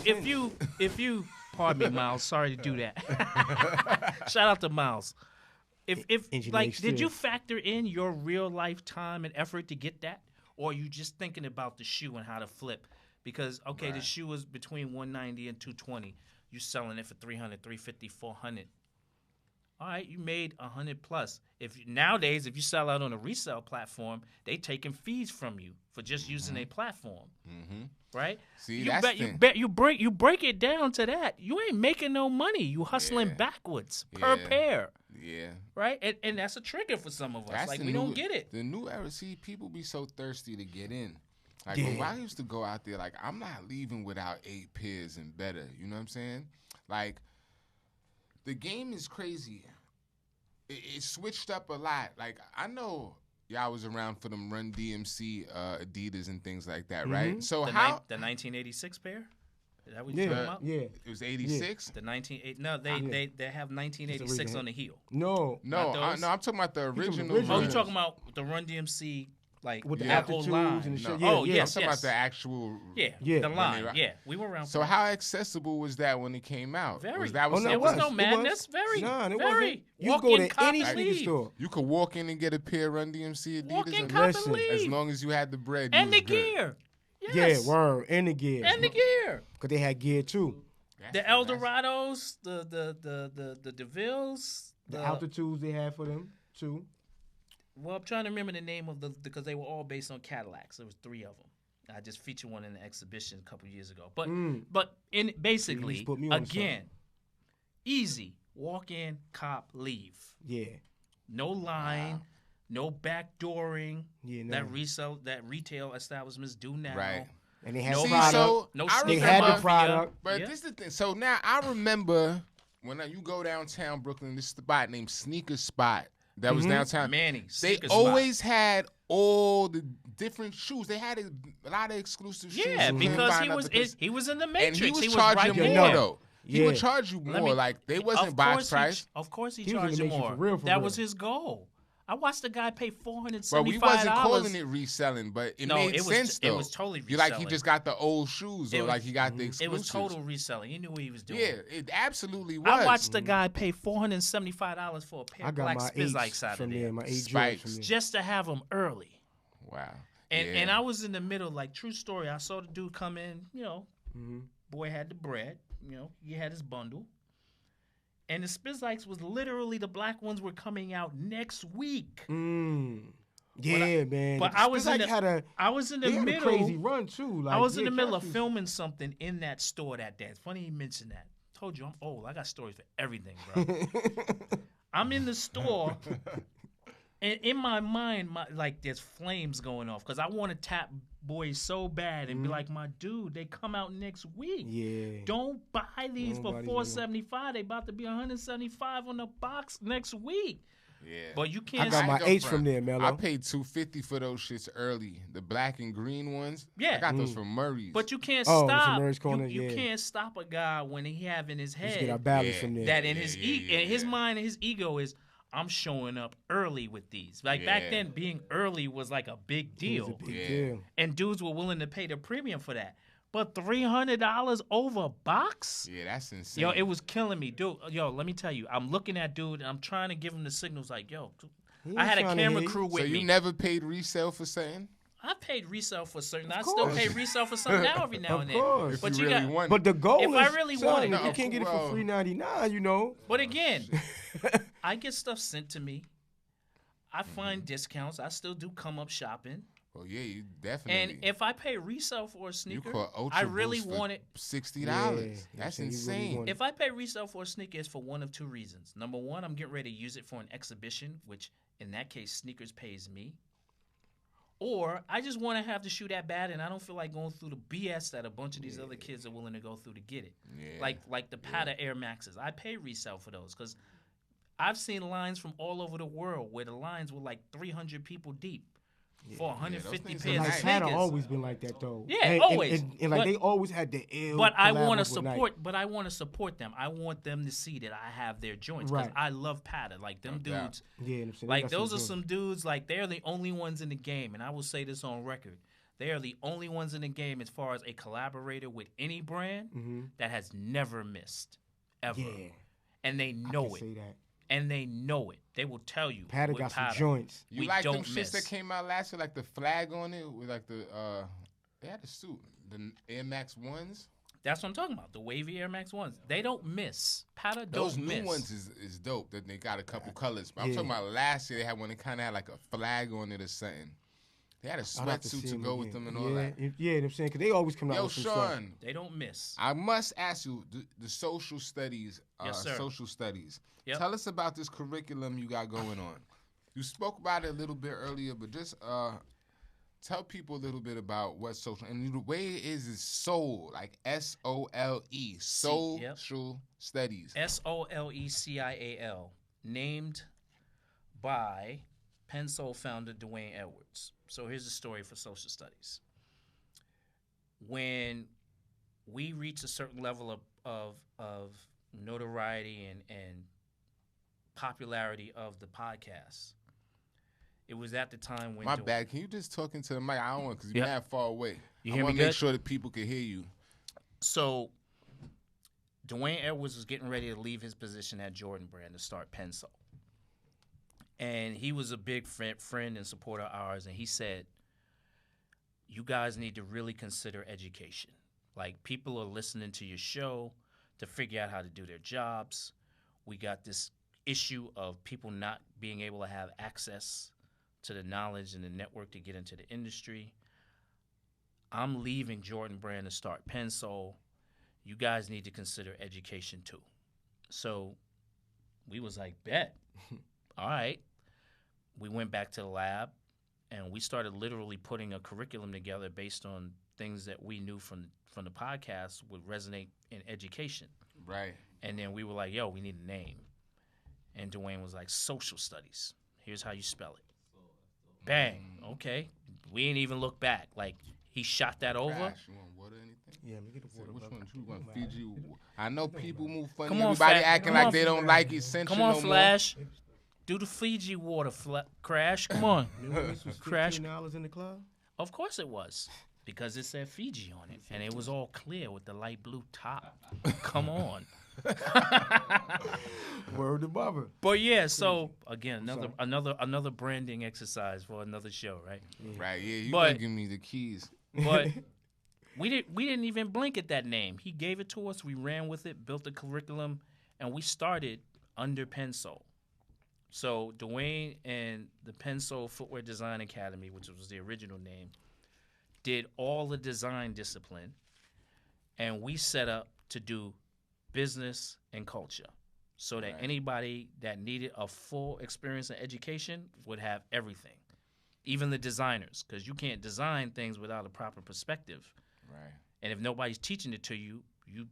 pardon me, Miles, sorry to do that. Shout out to Miles. If like, did you factor in your real life time and effort to get that, or are you just thinking about the shoe and how to flip? Because the shoe was between 190 and 220. You selling it for 300, 350, 400. All right, you made 100 plus. Nowadays, if you sell out on a resale platform, they taking fees from you for just using a platform, right? See, you break it down to that. You ain't making no money. You hustling backwards per pair. Yeah. Right? And that's a trigger for some of us. We don't get it. The new era, see, people be so thirsty to get in. Like, when I used to go out there, like, I'm not leaving without 8 pairs and better. You know what I'm saying? Like, the game is crazy. It switched up a lot. Like, I know y'all was around for them Run DMC Adidas and things like that, right? So the how... The 1986 pair? Is that what you're talking about? Yeah. It was 86? The 1980. No, they have 1986 on the heel. No. I'm talking about the original. Oh, you're talking about the Run DMC, like with the whole altitudes line. and the shit. Oh, I'm yes, talking about the actual. The line. Yeah, we were around. So how accessible was that when it came out? Very. There was no madness. Very. Very. You go to any sneaker store. You could walk in and get a pair of Run DMC Adidas. Walk in, cop and leave. As long as you had the bread. And the gear. Yes. Yeah, word. And the gear. And the gear. Because they had gear too. The Eldorados, the DeVilles. The altitudes they had for them too. Well, I'm trying to remember the name of because they were all based on Cadillacs. There was 3 of them. I just featured one in the exhibition a couple years ago. But in basically, again, easy. Walk in, cop, leave. Yeah. No line, no backdooring. Yeah, no. That retail establishments do now. Right. And they had no product. So they had the product. But this is the thing. So now I remember when you go downtown Brooklyn, this spot named Sneaker Spot. That was downtown. Manny. They always had all the different shoes. They had a lot of exclusive shoes. Yeah, because he was in the Matrix. And he was charging right more there. though. He would charge you more. Like they wasn't box price. Of course he charged you more. For real. Was his goal. I watched the guy pay $475. But we wasn't calling it reselling, but it made sense though. It was totally reselling. Like he just got the old shoes, or like he got the exclusives. It was total reselling. He knew what he was doing. Yeah, it absolutely was. I watched the guy pay $475 for a pair of black Spizikes out of there. My 8 Spikes. Just to have them early. Wow. And I was in the middle, like true story. I saw the dude come in. Boy had the bread. He had his bundle. And the Spizikes was literally the black ones were coming out next week. Yeah, man. But I was in the middle. Had a crazy run too. Like, I was in the middle of filming something in that store that day. It's funny you mentioned that. Told you I'm old. I got stories for everything, bro. I'm in the store, and in my mind, there's flames going off because I want to tap boys so bad and be like, my dude, they come out next week. Yeah. Don't buy these for $475. They about to be $175 on the box next week. Yeah. But you can't. I got my H from there, Mello. I paid $250 for those shits early. The black and green ones. Yeah. I got those from Murray's. But you can't stop. Murray's Corner, you can't stop a guy when he have in his head get our balance from there. that in his mind and his ego is, I'm showing up early with these. Like back then, being early was like a big deal. It was a big deal. And dudes were willing to pay the premium for that. But $300 over a box? Yeah, that's insane. Yo, it was killing me. Dude, let me tell you. I'm looking at dude, and I'm trying to give him the signals like, I had a camera crew with me. So you never paid resale for something? I paid resale for certain. I still pay resale for something now every now and then. Of course. But you really want it. But the goal is, I really want it, you can't get it for $3.99, But again, I get stuff sent to me. I find discounts. I still do come up shopping. Oh yeah, you definitely. And if I pay resale for a sneaker, I really want it. $60. Yeah, That's insane. Really if I pay resale for a sneaker, it's for one of 2 reasons. Number one, I'm getting ready to use it for an exhibition, which in that case, sneakers pays me. Or I just want to have the shoe that bad, and I don't feel like going through the BS that a bunch of these other kids are willing to go through to get it. Yeah. Like the Pata Air Maxes. I pay resale for those because I've seen lines from all over the world where the lines were like 300 people deep for 150 things pairs are of Like nice. Pata sneakers. always been like that though. Yeah, always. And like But- they always had the ill. But I want to collabs with Nike. support. But I want to support them. I want them to see that I have their joints because Right. I love Pata. Like them No doubt. dudes. Yeah, I'm saying, they Like got those are joints. some dudes. Like they're the only ones in the game, and I will say this on record. They are the only ones in the game as far as a collaborator with any brand that has never missed, ever. Yeah, And they I know can it. say that. And they know it. They will tell you. Pata with got some Pata, joints. You we like them don't shits miss. that came out last year, like the flag on it with like the they had a suit, the Air Max ones. That's what I'm talking about. The wavy Air Max ones. They don't miss. Pata Those don't new miss. ones is dope. That they got a couple colors. But I'm Yeah. talking about last year. They had one that kind of had like a flag on it or something. They had a I'll have sweatsuit see to 'em go with again. them and all yeah, that. Yeah, you know what I'm saying? Because they always come out Yo, with some stuff. Sean, They don't miss. I must ask you the social studies. Yes, sir. Social studies. Yep. Tell us about this curriculum you got going on. You spoke about it a little bit earlier, but just tell people a little bit about what social and the way it is soul, like SOLE, social studies. SOLECIAL, named by Penn Soul founder Dwayne Edwards. So here's the story for social studies. When we reach a certain level of notoriety and popularity of the podcast, it was at the time when My bad. Can you just talk into the mic? I don't want because Yeah. you're mad far away. You I hear want me to make good? sure that people can hear you. So Dwayne Edwards was getting ready to leave his position at Jordan Brand to start Penn Soul. And he was a big friend and supporter of ours, and he said, you guys need to really consider education. Like, people are listening to your show to figure out how to do their jobs. We got this issue of people not being able to have access to the knowledge and the network to get into the industry. I'm leaving Jordan Brand to start Penn Soul. You guys need to consider education too. So we was like, bet. All right. We went back to the lab and we started literally putting a curriculum together based on things that we knew from the podcast would resonate in education. Right. And then we were like, yo, we need a name. And Dwayne was like, social studies. Here's how you spell it. Bang. Okay. We ain't even look back. Like, he shot that over. Krash, you want water or anything? Yeah, let me get the water. Which brother. one you want? Fiji? I know people move funny. Come on, Everybody Fat. acting Come like on, they don't like Essential Come on, no Flash. Do the Fiji water, Krash. Come on. Remember this was Krash. $15 in the club? Of course it was. Because it said Fiji on it. And it was all clear with the light blue top. Come on. Word to Bubba. But yeah, so again, another branding exercise for another show, right? more. Right, yeah. You But- gonna give me the keys. But we didn't even blink at that name. He gave it to us. We ran with it, built a curriculum, and we started under Penn Soul. So Dwayne and the Penn Soul Footwear Design Academy, which was the original name, did all the design discipline, and we set up to do business and culture so that Right. anybody that needed a full experience in education would have everything. Even the designers, because you can't design things without a proper perspective. Right. And if nobody's teaching it to you, you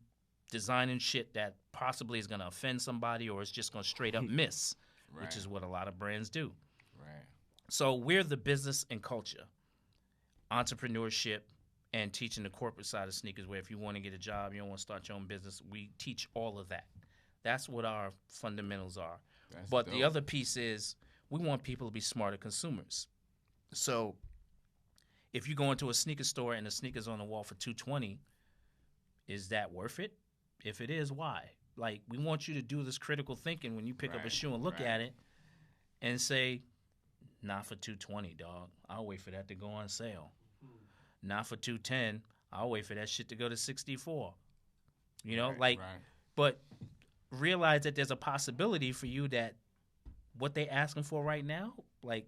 designing shit that possibly is going to offend somebody or it's just going to straight up miss, Right. which is what a lot of brands do. Right. So we're the business and culture, entrepreneurship, and teaching the corporate side of sneakers where if you want to get a job, you don't want to start your own business, we teach all of that. That's what our fundamentals are. That's But the dope. other piece is we want people to be smarter consumers. So if you go into a sneaker store and the sneaker's on the wall for $220, is that worth it? If it is, why? Like, we want you to do this critical thinking when you pick up a Right, shoe and look right. at it and say, not for $220, dog. I'll wait for that to go on sale. Not for $210. I'll wait for that shit to go to $64. You know, Right, like, right. but realize that there's a possibility for you that what they asking for right now, like,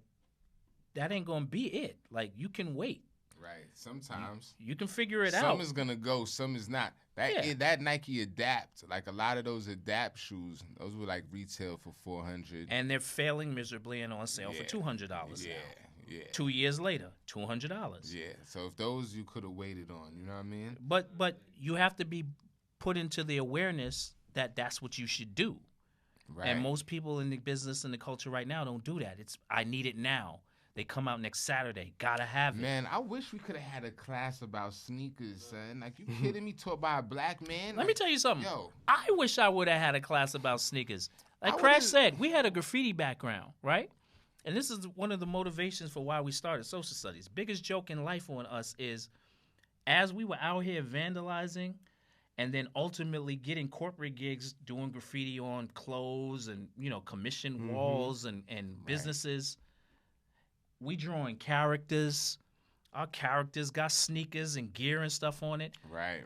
that ain't gonna be it. Like, you can wait. Right. Sometimes. You can figure it Some out. is gonna go, some is not. Yeah. That Nike Adapt, like a lot of those Adapt shoes, those were like retail for $400. And they're failing miserably and on sale for Yeah. $200 Yeah, now. Yeah. 2 years later, $200. Yeah. So if those you could have waited on, you know what I mean? But you have to be put into the awareness that that's what you should do. Right. And most people in the business and the culture right now don't do that. It's I need it now. They come out next Saturday. Gotta have it. Man, I wish we could have had a class about sneakers, son. Like, you kidding me? Taught by a black man? Let me tell you something. Yo. I wish I would have had a class about sneakers. Like I Krash would've- said, we had a graffiti background, right? And this is one of the motivations for why we started social studies. Biggest joke in life on us is as we were out here vandalizing and then ultimately getting corporate gigs doing graffiti on clothes and, commission walls and businesses, we drawing characters. Our characters got sneakers and gear and stuff on it. Right.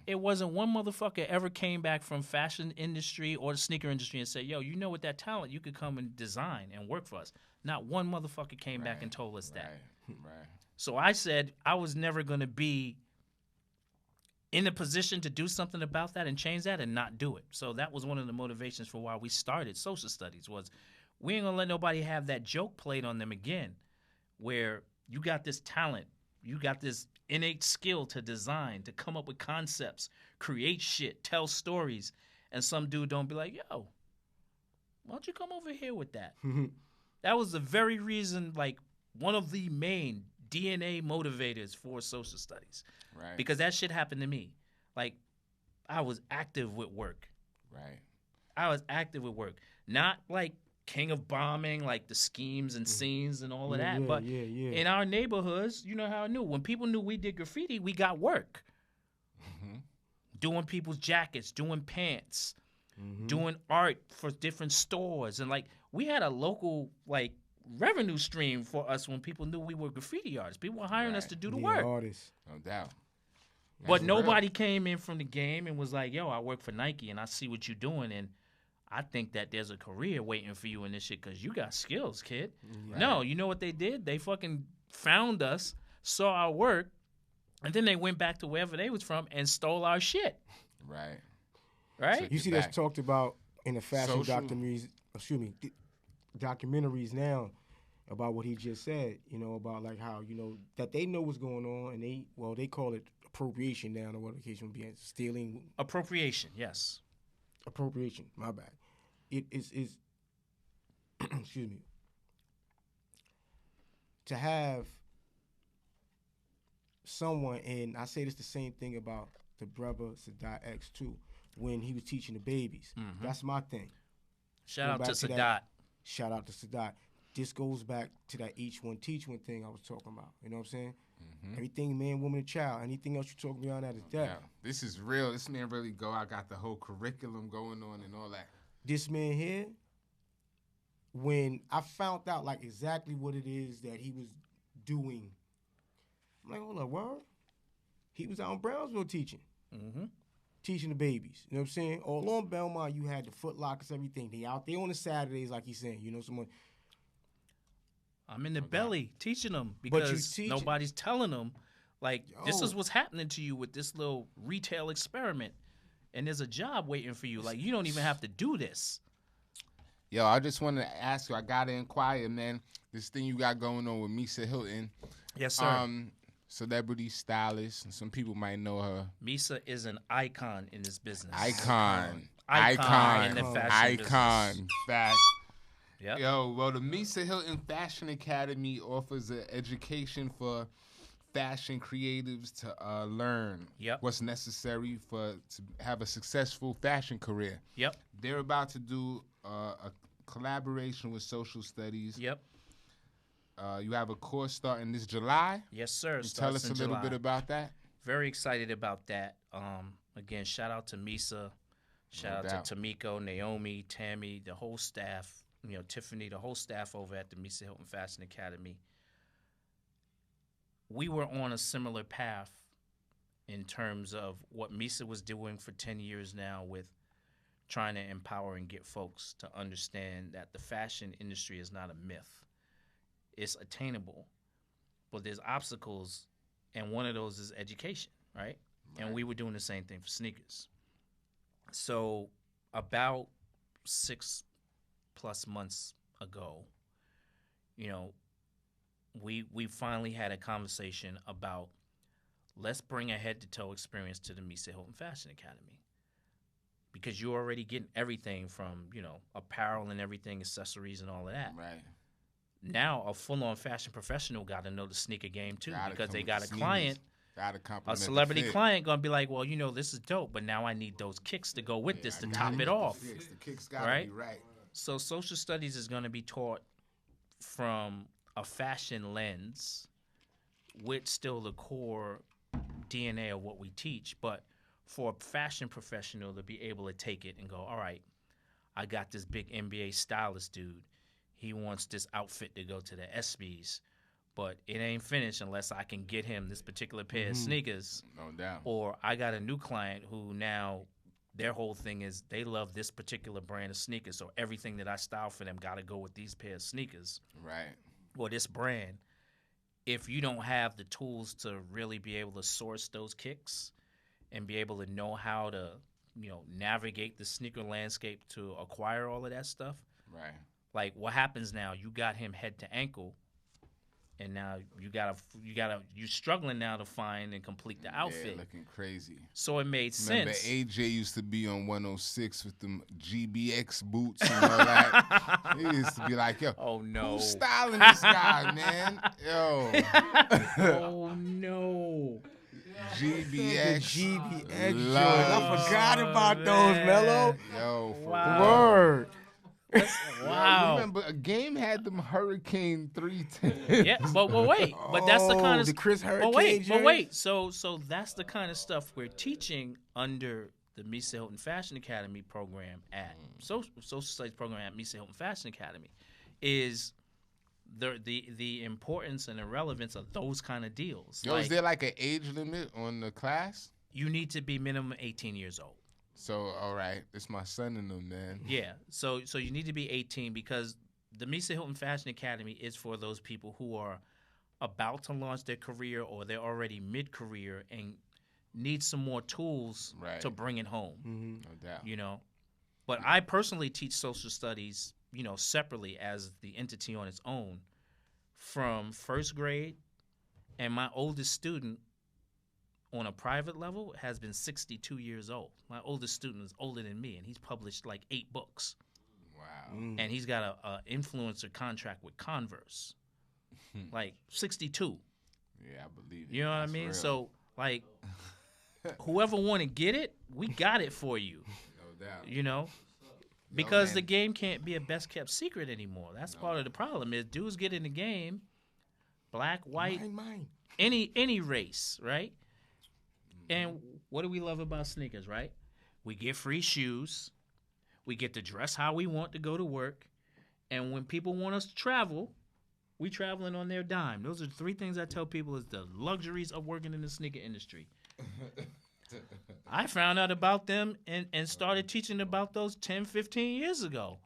It wasn't one motherfucker ever came back from fashion industry or the sneaker industry and said, yo, you know, with that talent, you could come and design and work for us. Not one motherfucker came back and told us that. Right. So I said I was never going to be in a position to do something about that and change that and not do it. So that was one of the motivations for why we started social studies was we ain't going to let nobody have that joke played on them again where you got this talent. You got this innate skill to design, to come up with concepts, create shit, tell stories, and some dude don't be like, yo, why don't you come over here with that? That was the very reason, like, one of the main DNA motivators for social studies. Right. Because that shit happened to me. Like, I was active with work. Right. I was active with work. Not like king of bombing, like the schemes and scenes and all of that. But in our neighborhoods, you know how I knew. When people knew we did graffiti, we got work. Doing people's jackets, doing pants, doing art for different stores. And like we had a local like revenue stream for us when people knew we were graffiti artists. People were hiring us to do the work. Artists. No doubt. But That's nobody came in from the game and was like, yo, I work for Nike and I see what you're doing and I think that there's a career waiting for you in this shit because you got skills, kid. Right. No, you know what they did? They fucking found us, saw our work, and then they went back to wherever they was from and stole our shit. Right. Right? You see back. that's talked about in the fashion Social. documentaries now about what he just said, about like how, that they know what's going on and they call it appropriation now or what the case would be, stealing. Appropriation, yes. Appropriation, my bad. It is excuse me. To have someone, and I say this the same thing about the brother Sadat X too, when he was teaching the babies. That's my thing. Shout out to back to Sadat. that. Shout out to Sadat. This goes back to that each one teach one thing I was talking about. You know what I'm saying? Everything man, woman, and child. Anything else you talk beyond that is death. Yeah. This is real. This man really I got the whole curriculum going on and all that. This man here, when I found out like exactly what it is that he was doing, I'm like, hold up, word? He was out in Brownsville teaching. Teaching the babies. You know what I'm saying? All on Belmont, you had the Foot Lockers, everything. They out there on the Saturdays, like he's saying. Someone. I'm in the belly teaching them you because teaching. nobody's telling them, like, this Yo. is what's happening to you with this little retail experiment. And there's a job waiting for you. Like, you don't even have to do this. Yo, I just wanted to ask you, I got to inquire, man, this thing you got going on with Misa Hilton. Yes, sir. Celebrity stylist, and some people might know her. Misa is an icon in this business. Icon in the fashion business. Fact. Yep. Yo, well, the Misa Hilton Fashion Academy offers an education for fashion creatives to learn what's necessary to have a successful fashion career. Yep. They're about to do a collaboration with social studies. Yep. You have a course starting this July. Yes, sir. Tell us a little bit about that. Very excited about that. Again, shout out to Misa. Shout out to Tamiko, Naomi, Tammy, the whole staff. Tiffany, the whole staff over at the Misa Hilton Fashion Academy. We were on a similar path in terms of what Misa was doing for 10 years now with trying to empower and get folks to understand that the fashion industry is not a myth. It's attainable, but there's obstacles, and one of those is education, right? And we were doing the same thing for sneakers. So about 6+ months ago, we finally had a conversation about let's bring a head-to-toe experience to the Misa Hilton Fashion Academy. Because you're already getting everything from, apparel and everything, accessories and all of that. Right. Now a full-on fashion professional got to know the sneaker game too, because they got a sneakers. client, a celebrity client gonna be like, well, this is dope, but now I need those kicks to go with this to top it off. The kicks gotta be right. So social studies is gonna be taught from a fashion lens, with still the core DNA of what we teach, but for a fashion professional to be able to take it and go, all right, I got this big NBA stylist dude. He wants this outfit to go to the ESPYs, but it ain't finished unless I can get him this particular pair of sneakers. No doubt. Or I got a new client who now their whole thing is they love this particular brand of sneakers, so everything that I style for them got to go with these pair of sneakers. Right. Or this brand. If you don't have the tools to really be able to source those kicks and be able to know how to, navigate the sneaker landscape to acquire all of that stuff. Right. Like what happens now? You got him head to ankle, and now you're struggling now to find and complete the outfit. Yeah, looking crazy. So it made Remember sense. AJ used to be on 106 with them GBX boots and all that. He used to be like, yo, Oh no! who's styling this guy, man? Yo. Oh no! GBX. GBX joints. Love. I forgot about those, Mello. Yo, for Wow. real. Word. Wow. Remember, a game had them Hurricane 310. Yeah, but wait, but that's the kind of the Chris Hurricane But wait. So that's the kind of stuff we're teaching under the Misa Hilton Fashion Academy program at social studies program at Misa Hilton Fashion Academy, is the importance and the relevance of those kind of deals. Yo, is there like an age limit on the class? You need to be minimum 18 years old. So, all right, it's my son and them, man. Yeah, so you need to be 18 because the Misa Hilton Fashion Academy is for those people who are about to launch their career or they're already mid-career and need some more tools to bring it home. Mm-hmm. No doubt. But I personally teach social studies, separately as the entity on its own from first grade, and my oldest student on a private level has been 62 years old. My oldest student is older than me, and he's published like 8 books. Wow. And he's got a influencer contract with Converse. Like 62. Yeah, I believe it. You know what I That's mean? real. So, like, whoever want to get it, we got it for you. No doubt. Because man. the game can't be a best-kept secret anymore. That's part of the problem is dudes get in the game, black, white, Mine. any race, right? And what do we love about sneakers, right? We get free shoes. We get to dress how we want to go to work. And when people want us to travel, we traveling on their dime. Those are the 3 things I tell people is the luxuries of working in the sneaker industry. I found out about them and started teaching about those 10, 15 years ago.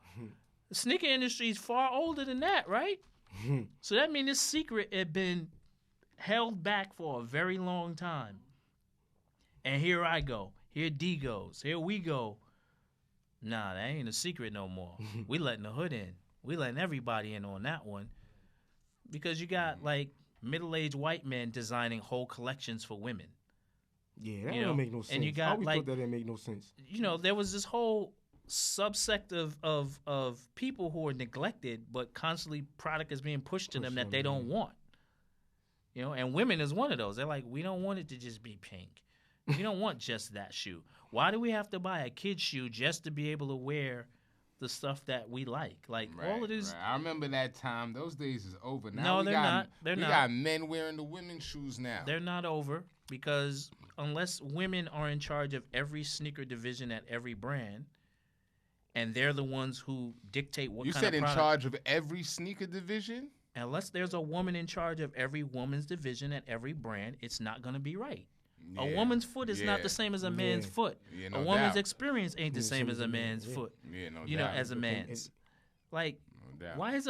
The sneaker industry is far older than that, right? So that means this secret had been held back for a very long time. And here I go. Here D goes. Here we go. Nah, that ain't a secret no more. We letting the hood in. We letting everybody in on that one. Because you got, like, middle-aged white men designing whole collections for women. Yeah, that don't make no sense. And you got, I always like, thought that didn't make no sense. There was this whole subsect of people who are neglected, but constantly product is being pushed to them that they don't want. And women is one of those. They're like, we don't want it to just be pink. We don't want just that shoe. Why do we have to buy a kid's shoe just to be able to wear the stuff that we like? Like, all of this. Right. I remember that time. Those days is over. Now No, we they're got, not. They're we not. got men wearing the women's shoes now. They're not over because unless women are in charge of every sneaker division at every brand, and they're the ones who dictate what You kind of said in product. charge of every sneaker division? Unless there's a woman in charge of every woman's division at every brand, it's not going to be right. Yeah. A woman's foot is not the same as a man's foot. Yeah, a no woman's doubt. experience ain't the same as a man's foot. Yeah, no You doubt. know, as a man's. Like, No doubt. why is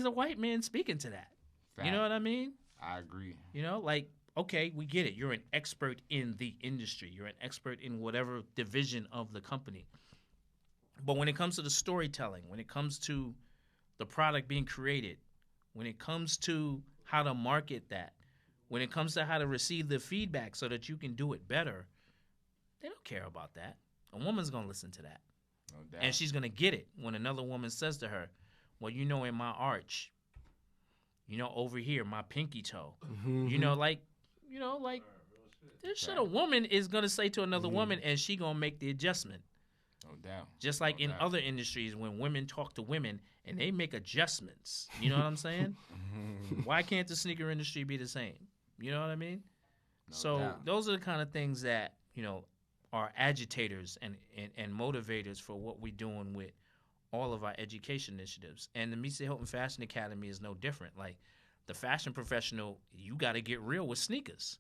a white man speaking to that? Fact. You know what I mean? I agree. Like, okay, we get it. You're an expert in the industry. You're an expert in whatever division of the company. But when it comes to the storytelling, when it comes to the product being created, when it comes to how to market that, when it comes to how to receive the feedback so that you can do it better, they don't care about that. A woman's going to listen to that. No doubt. And she's going to get it when another woman says to her, well, you know, in my arch, you know, over here, my pinky toe, you know, like this shit a woman is going to say to another woman, and she going to make the adjustment. No doubt. Just like No in doubt. other industries when women talk to women and they make adjustments. You know what I'm saying? Why can't the sneaker industry be the same? You know what I mean? No So doubt. those are the kind of things that, you know, are agitators and motivators for what we're doing with all of our education initiatives. And the Misa Hilton Fashion Academy is no different. Like, the fashion professional, you got to get real with sneakers.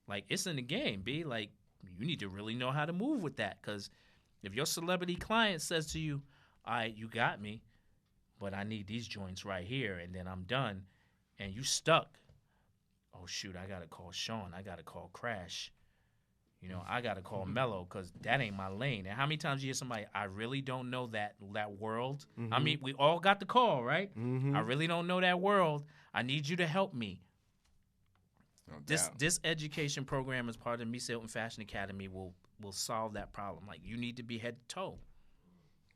Like, it's in the game, B. Like, you need to really know how to move with that. Because if your celebrity client says to you, all right, you got me, but I need these joints right here, and then I'm done, and you stuck, oh, shoot, I got to call Sean. I got to call Krash. You know, I got to call Mello because that ain't my lane. And how many times you hear somebody, I really don't know that world? I mean, we all got the call, right? I really don't know that world. I need you to help me. No This doubt. this education program as part of the Misa Hilton Fashion Academy will solve that problem. Like, you need to be head to toe.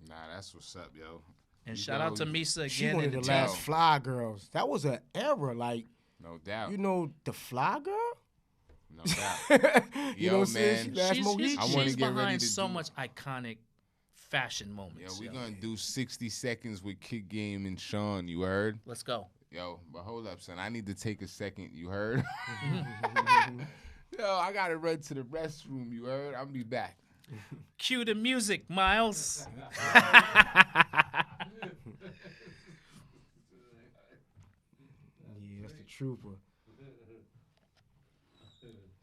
Nah, that's what's up, yo. And You shout out to know, Misa again. She one of and the the last team. fly girls. That was an era. Like, No doubt. you know, the fly girl? No doubt. You Yo, know what I'm saying? man. She last She's, Mohican. I wanna she's get ready behind to so do- much iconic fashion Yo, moments. we yo. gonna do 60 seconds with Kid Game and Sean. You heard? Let's go. Yo, but hold up, son. I need to take a second. You heard? Yo, I gotta run to the restroom. You heard? I'll be back. Cue the music, Miles. Yeah, that's the trooper.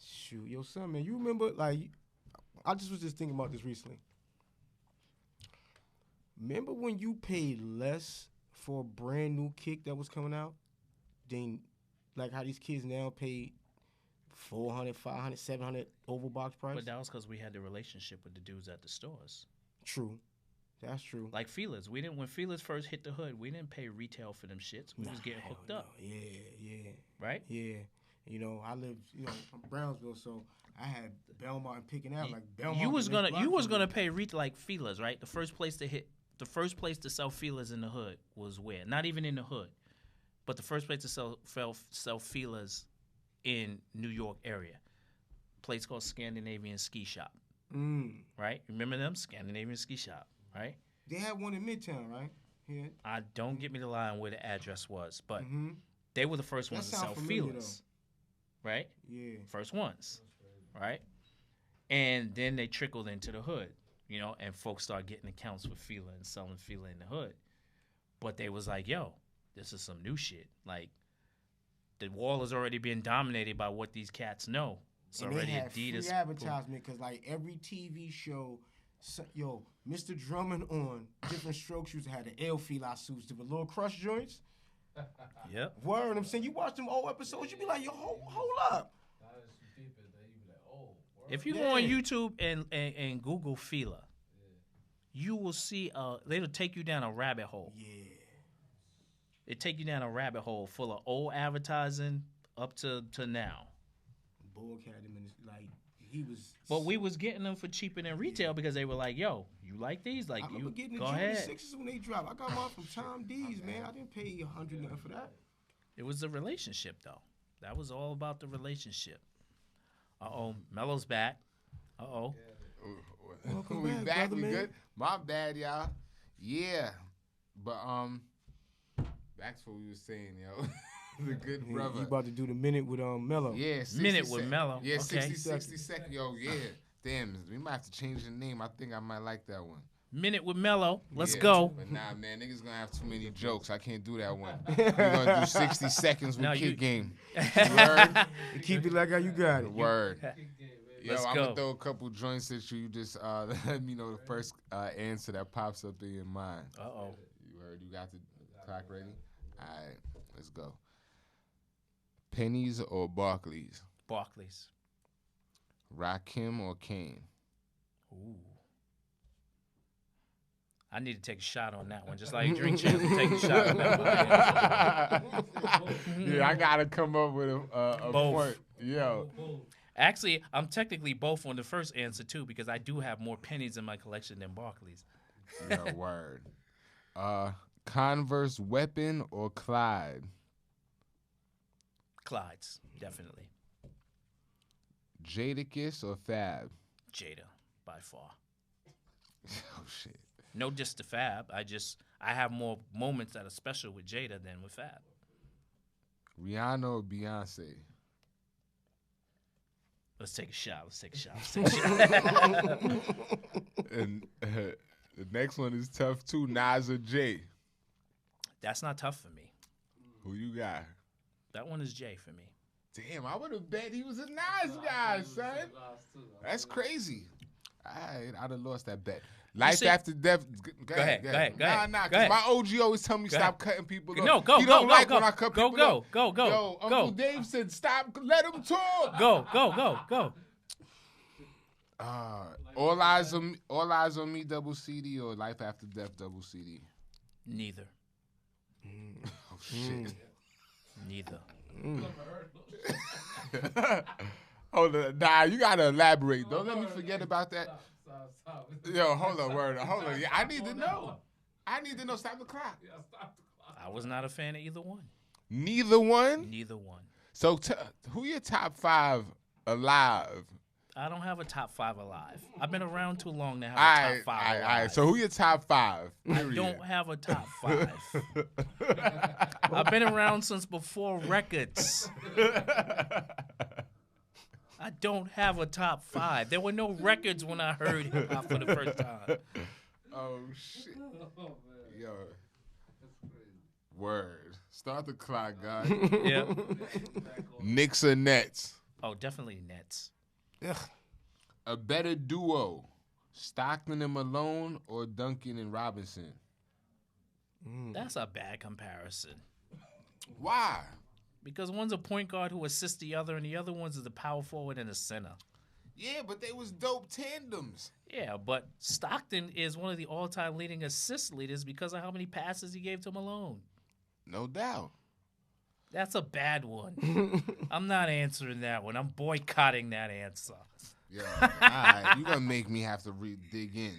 Shoot, yo, son, man, you remember, like, I was just thinking about this recently. Remember when you paid less for a brand new kick that was coming out than, like, how these kids now pay $400, $500, $700 overbox price? But that was because we had the relationship with the dudes at the stores. True. That's true. Like Feelers. When Feelers first hit the hood, we didn't pay retail for them shits. We was getting hell hooked no. up, Yeah. right? Yeah. You know, I lived, from Brownsville, so I had Belmont and picking out like Belmont. You was the next gonna block from me. pay like Feelers, right? The first place to sell Feelers in the hood was where? Not even in the hood, but the first place to sell Feelers in New York area. Place called Scandinavian Ski Shop, right? Remember them? Scandinavian Ski Shop, right? They had one in Midtown, right? Yeah. I don't get me the line where the address was, but Mm-hmm. they were the first That ones to sound sell familiar, Feelers, right? Yeah. First ones, right? And then they trickled into the hood, and folks started getting accounts for Fila and selling Fila in the hood. But they was like, yo, this is some new shit. Like, the wall has already been dominated by what these cats know. It's And already they had Adidas. free advertisement because, like, every TV show, Mr. Drummond on Different Strokes used to have the L Fila suits, the little crush joints. Yep. Word, I'm saying, you watch them old episodes, you be like, yo, hold up. If you go on YouTube and Google Fila, you will see, it'll take you down a rabbit hole. Yeah. It take you down a rabbit hole full of old advertising up to now. Borg had him in his, like, he was. But we was getting them for cheaper than retail because they were like, yo, you like these? Like, I remember you getting the go Jordan ahead. 6s when they dropped. I got mine from Tom D's, man. I didn't pay $100 nothing for that. It was the relationship, though. That was all about the relationship. Uh-oh, Mello's back. Uh-oh. Welcome We back, back. brother, We man. good. My bad, y'all. Yeah, but back to what we was saying, yo. The good You brother. about to do the minute with Mello. Yeah, 60 Minute with Mello. Yeah, Okay. 60 seconds. Yo, yeah. Damn, we might have to change the name. I think I might like that one. Minute with Mello. Let's Yeah, go. But nah, man, niggas gonna have too many jokes. I can't do that one. We're gonna do 60 seconds with No, Kid you- Game. Word. Keep it like how you got it. Word. Yo, Let's I'm go. gonna throw a couple joints at you. You just let me know the first answer that pops up in your mind. Uh-oh. You heard? You got the clock ready? All right, let's go. Pennies or Barclays? Barclays. Rakim or Kane? Ooh. I need to take a shot on that one. Just like Drink Champs, take a shot on that one. Yeah, I gotta come up with a Both. point. Yo, Actually, I'm technically both on the first answer too because I do have more pennies in my collection than Barclays. yo, word. Converse weapon or Clyde? Clyde's, definitely. Jadakiss or Fab? Jada, by far. Oh shit. No diss to Fab. I have more moments that are special with Jada than with Fab. Rihanna or Beyonce? Let's take a shot. And the next one is tough too. Nas or Jay? That's not tough for me. Who you got? That one is Jay for me. Damn, I would have bet he was a Nas guy, son. That's crazy. I'd have lost that bet. Life see- after death. Go ahead. Nah, Go because ahead. my OG always tell me Go stop cutting people off. No, go, He go, don't go, like go. when I cut Go, people off. go, Yo, Uncle go. Dave said stop. Let him talk. Go. All eyes on me. Double CD or Life After Death double CD. Neither. Oh shit. Neither. Hold on, nah, you gotta elaborate. Don't let me forget about that. Yo, hold on, word. Hold on. Yeah, I need to know. Stop the clock. I was not a fan of either one. Neither one. Neither one. So, who your top 5 alive? I don't have a top 5 alive. I've been around too long to have All a top 5 alive. right. So, who your top 5? I don't have a top 5. I've been around since before records. I don't have a top 5. There were no records when I heard hip hop for the first time. Oh shit. Yo. Word. Start the clock, guys. Yeah. Knicks or Nets? Oh, definitely Nets. Ugh. A better duo, Stockton and Malone or Duncan and Robinson? That's a bad comparison. Why? Because one's a point guard who assists the other, and the other one's the power forward and a center. Yeah, but they was dope tandems. Yeah, but Stockton is one of the all-time leading assist leaders because of how many passes he gave to Malone. No doubt. That's a bad one. I'm not answering that one. I'm boycotting that answer. Yeah, all right. You gonna make me have to dig in.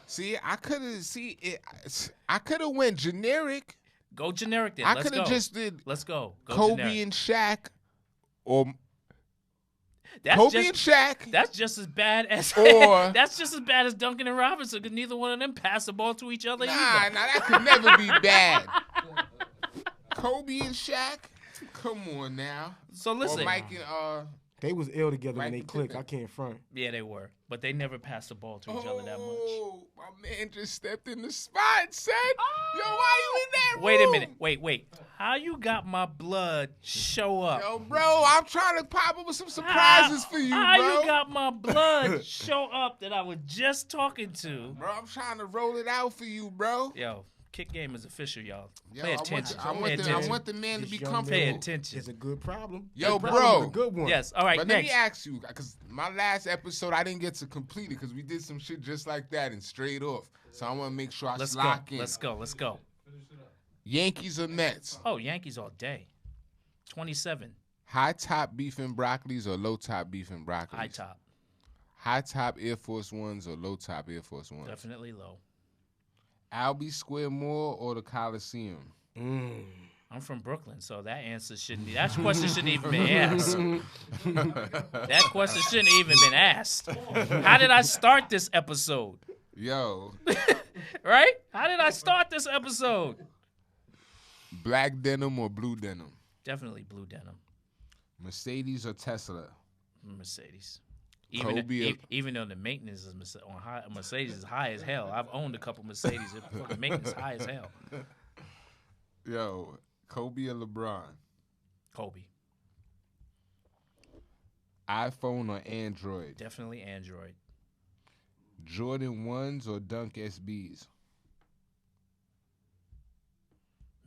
See, I could have went generic. Go generic then. I Let's could have go. just did Let's go. Go Kobe generic. and Shaq, or That's Kobe just, and Shaq. That's just as bad as Or- that's just as bad as Duncan and Robinson because neither one of them passed the ball to each other Nah, either. that could never be bad. Kobe and Shaq. Come on now. So listen. Or Mike and They was ill together when Mike they and clicked. Pippen. I can't front. Yeah, they were, but they never passed the ball to each other that much. Oh, my man just stepped in the spot, son. Yo, why you in that Wait a room? minute. Wait. How you got my blood show up? Yo, bro, I'm trying to pop up with some surprises for you, How bro. you got my blood show up that I was just talking to? Bro, I'm trying to roll it out for you, bro. Yo, kick game is official, y'all. Yo, Pay attention. I want the man to This be young comfortable. Pay man attention. It's a good problem. Yo, Good problem, bro. a good one. Yes. All right. But let Next. me ask you, because my last episode, I didn't get to complete it because we did some shit just like that and straight off. So I want to make sure I Let's lock go. in. Let's go. Yankees or Mets? Oh, Yankees all day. 27. High top beef and broccolis or low top beef and broccolis? High top. High top Air Force Ones or low top Air Force Ones? Definitely low. Albee Square Mall or the Coliseum? I'm from Brooklyn, so that question shouldn't even be asked. That question shouldn't even been asked. How did I start this episode? Yo, Right? How did I start this episode? black denim or blue denim? Definitely blue denim. Mercedes or Tesla? Mercedes. Kobe Even though the maintenance is Mercedes is high as hell. I've owned a couple Mercedes. The maintenance is high as hell. Yo, Kobe or LeBron? Kobe. iPhone or Android? Definitely Android. Jordan 1s or Dunk SBs?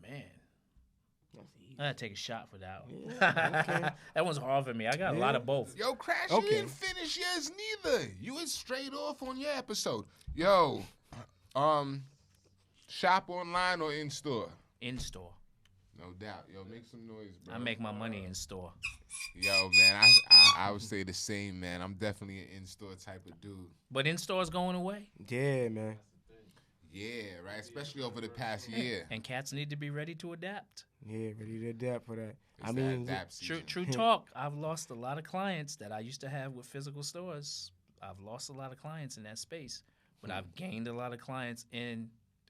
Man. I gotta take a shot for that one. That one's hard for me. I got a lot of both. Yo, Krash, Okay. you didn't finish yours neither. You was straight off on your episode. Yo, Shop online or in store? In store. No doubt. Yo, make some noise, bro. I make my money in store. Yo, man, I would say the same, man. I'm definitely an in-store type of dude. But in store is going away. Yeah, man. Yeah, right. Especially over the past year. And cats need to be ready to adapt. Yeah, ready to adapt for that. It's I that mean, adapt season. True talk. I've lost a lot of clients that I used to have with physical stores. I've lost a lot of clients in that space, but I've gained a lot of clients in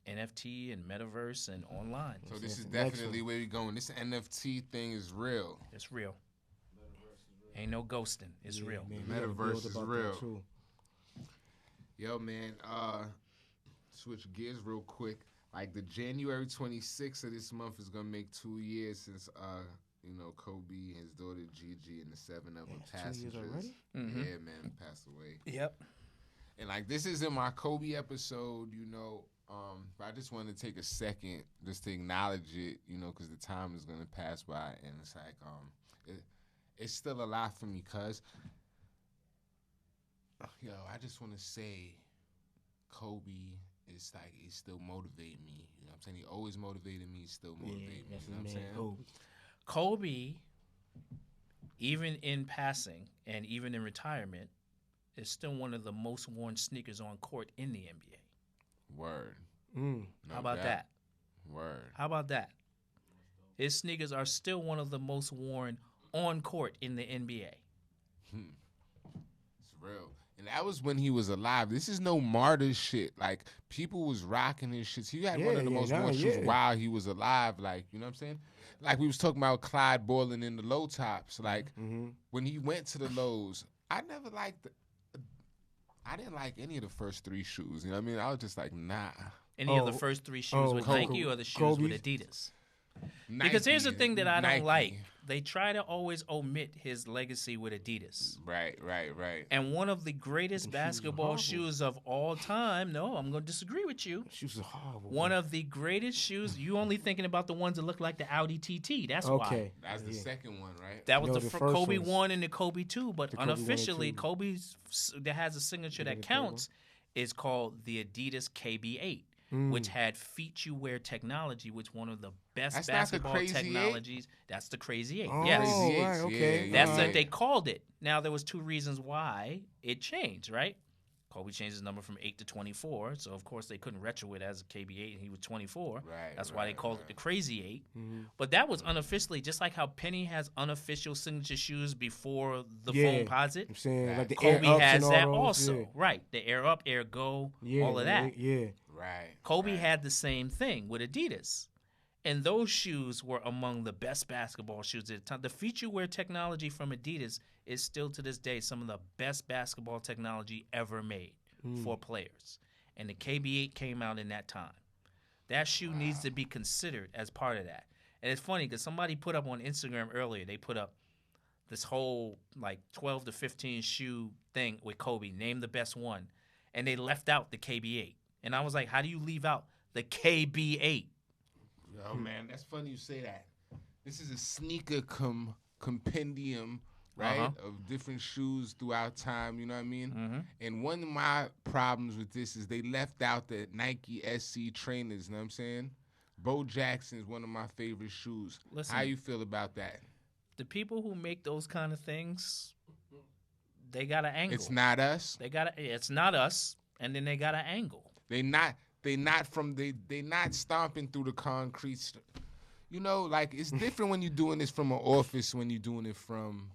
NFT and metaverse and online. So this is definitely where we're going. This NFT thing is real. It's real. Ain't no ghosting. It's real. man, The we gotta metaverse build is about that, real. too. Yo, man, switch gears real quick. Like the January 26th of this month is gonna make 2 years since Kobe, his daughter Gigi, and the 7 other That's 2 years passengers. already? Mm-hmm. Yeah, man, passed away. Yep. And like this isn't my Kobe episode, but I just want to take a second just to acknowledge it, because the time is gonna pass by, and it's like it's still a lot for me, cuz I just want to say Kobe is like, he still motivated me. You know what I'm saying? He always motivated me, still motivated me. that's You know what I'm his saying? man, Kobe, even in passing and even in retirement, is still one of the most worn sneakers on court in the NBA. Word. Mm. No How about doubt. that? Word. How about that? His sneakers are still one of the most worn on court in the NBA. It's real. And that was when he was alive. This is no martyr shit. Like, people was rocking his shit. He had one of the most worn shoes while he was alive. Like, you know what I'm saying? Like, we was talking about Clyde Boylan in the low tops. Like, when he went to the lows, I didn't like any of the first 3 shoes. You know what I mean? I was just like, nah. Any of the first 3 shoes with Nike or the shoes with Adidas? Nike, Because here's the thing that I don't Nike. like. They try to always omit his legacy with Adidas. Right. And one of the greatest Them shoes are basketball horrible. shoes of all time, no, I'm going to disagree with you. Shoes are horrible. One of the greatest shoes, you only thinking about the ones that look like the Audi TT. That's why. Okay. That's the second one, right? That was No, the the first Kobe ones. 1 and the Kobe 2, but The Kobe 1 and unofficially, 2. Kobe's that has a signature that counts is called the Adidas KB8, which had feet you wear technology, which one of the best That's not the basketball Crazy technologies. That's the Crazy 8. Oh, Yes. Crazy right, Eights, okay. That's yeah. what they called it. Now, there was 2 reasons why it changed, right? Kobe changed his number from 8 to 24, so of course they couldn't retro it as a KB8, and he was 24. Right, That's why they right, called right. it the Crazy 8. But that was unofficially, just like how Penny has unofficial signature shoes before the phone posit. I'm saying, like the Kobe Air Ups has and all that those, also, yeah. right? The Air Up, Air Go, Yeah, all of that. Yeah. Right. Kobe right. had the same thing with Adidas. And those shoes were among the best basketball shoes at the time. The feature wear technology from Adidas is still to this day some of the best basketball technology ever made for players. And the KB8 came out in that time. That shoe needs to be considered as part of that. And it's funny because somebody put up on Instagram earlier, they put up this whole like 12 to 15 shoe thing with Kobe, name the best one. And they left out the KB8. And I was like, how do you leave out the KB8? Yo, man, that's funny you say that. This is a sneaker compendium, right, of different shoes throughout time, you know what I mean? And one of my problems with this is they left out the Nike SC trainers, you know what I'm saying? Bo Jackson is one of my favorite shoes. Listen. How you feel about that? The people who make those kind of things, they got an angle. It's not us. It's not us, and then they got an angle. They not stomping through the concrete. Like, it's different when you're doing this from an office when you're doing it from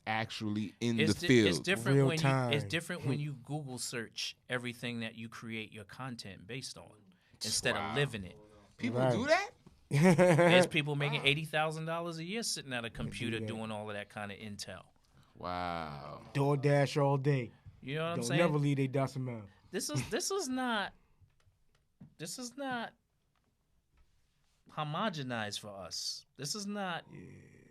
actually in the field. It's different Real when time. it's different when you Google search everything that you create your content based on instead Wow. of living it. People Right. do that? There's people making $80,000 a year sitting at a computer that. doing all of that kind of intel. Wow. DoorDash all day. You know what I'm Don't saying? never leave they decimal. This is not homogenized for us. This is not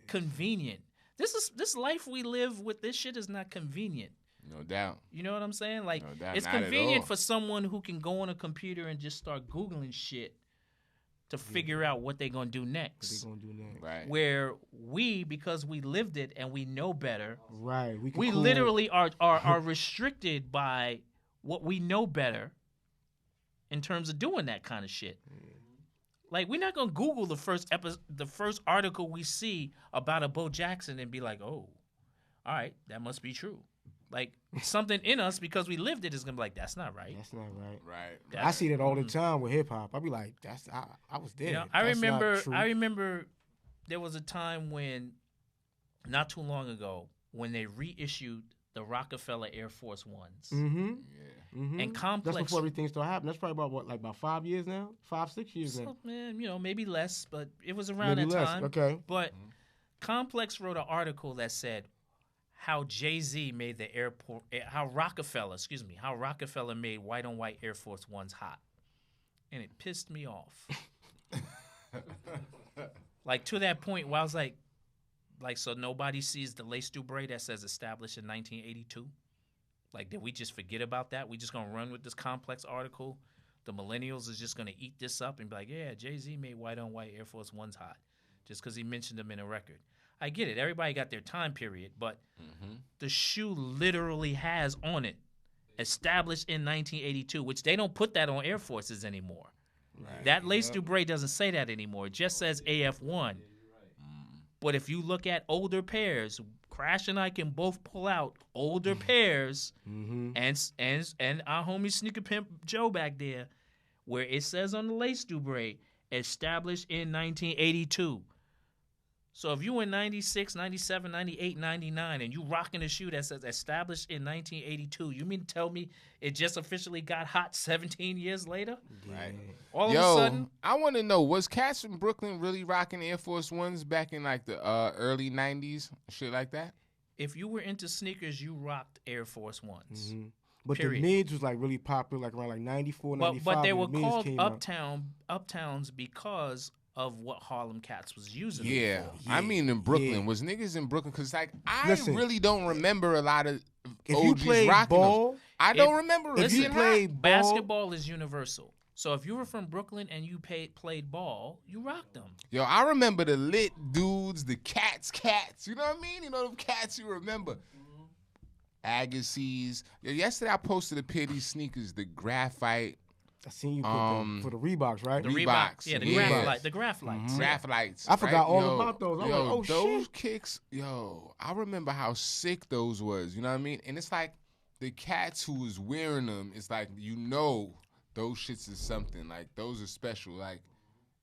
convenient. This life we live with, this shit is not convenient. No doubt. You know what I'm saying? Like, No doubt, it's not at convenient all. for someone who can go on a computer and just start Googling shit to figure out what they're going to do What next. they gonna do next? Right. Where we, because we lived it and we know better, Right. We, can we cool. literally are restricted by what we know better in terms of doing that kind of shit. Like, we're not gonna Google the first article we see about a Bo Jackson and be like, oh, all right, that must be true. Like, something in us, because we lived it, is gonna be like, that's not right. That's not right. Right. I see that all the time with hip hop. I be like, I was there. You know, That's not true. I remember there was a time when, not too long ago, when they reissued the Rockefeller Air Force Ones. Mm-hmm. Yeah. Mm-hmm. And Complex. That's before everything started happening. That's probably about about 5 years now? 6 years now. Man, maybe less, but it was around Maybe that less. time. Okay. But Complex wrote an article that said how Jay-Z made the airport, how Rockefeller made white on white Air Force Ones hot. And it pissed me off. Like, to that point where I was like, so nobody sees the lace Dubray that says established in 1982? Like, did we just forget about that? We just gonna run with this Complex article? The millennials is just gonna eat this up and be like, yeah, Jay-Z made white on white Air Force Ones hot just because he mentioned them in a record. I get it. Everybody got their time period, but the shoe literally has on it established in 1982, which they don't put that on Air Forces anymore. Right. That lace Dubray doesn't say that anymore. It just says AF1. But if you look at older pairs, Krash and I can both pull out older pairs, and our homie Sneaker Pimp Joe back there, where it says on the lace Dubray, established in 1982. So if you in 96, 97, 98, 99, and you rocking a shoe that says established in 1982, you mean to tell me it just officially got hot 17 years later? Right. All of a sudden? I want to know, was cats from Brooklyn really rocking Air Force Ones back in like the early 90s, shit like that? If you were into sneakers, you rocked Air Force Ones. Mm-hmm. But period. The mids was like really popular, like around like 94, 95. But they were the mids called came uptowns because of what Harlem Cats was using. Yeah. I mean in Brooklyn. Was niggas in Brooklyn? Because like Listen, really don't remember a lot of if OGs you played rocking ball, those. I don't remember if you played ball, basketball is universal. So if you were from Brooklyn and you played ball, you rocked them. Yo, I remember the lit dudes, the cats. You know what I mean? You know them cats you remember. Agassiz. Yo, yesterday I posted a pair of these sneakers, the graphite. I seen you put them for the Reeboks, right? The Reeboks. Yeah, the Graphlights. Graphlights. I forgot all Yo, about those. I'm yo, like, oh, those shit. kicks, yo, I remember how sick those was. You know what I mean? And it's like the cats who was wearing them, it's like, you know, those shits is something. Like, those are special. Like,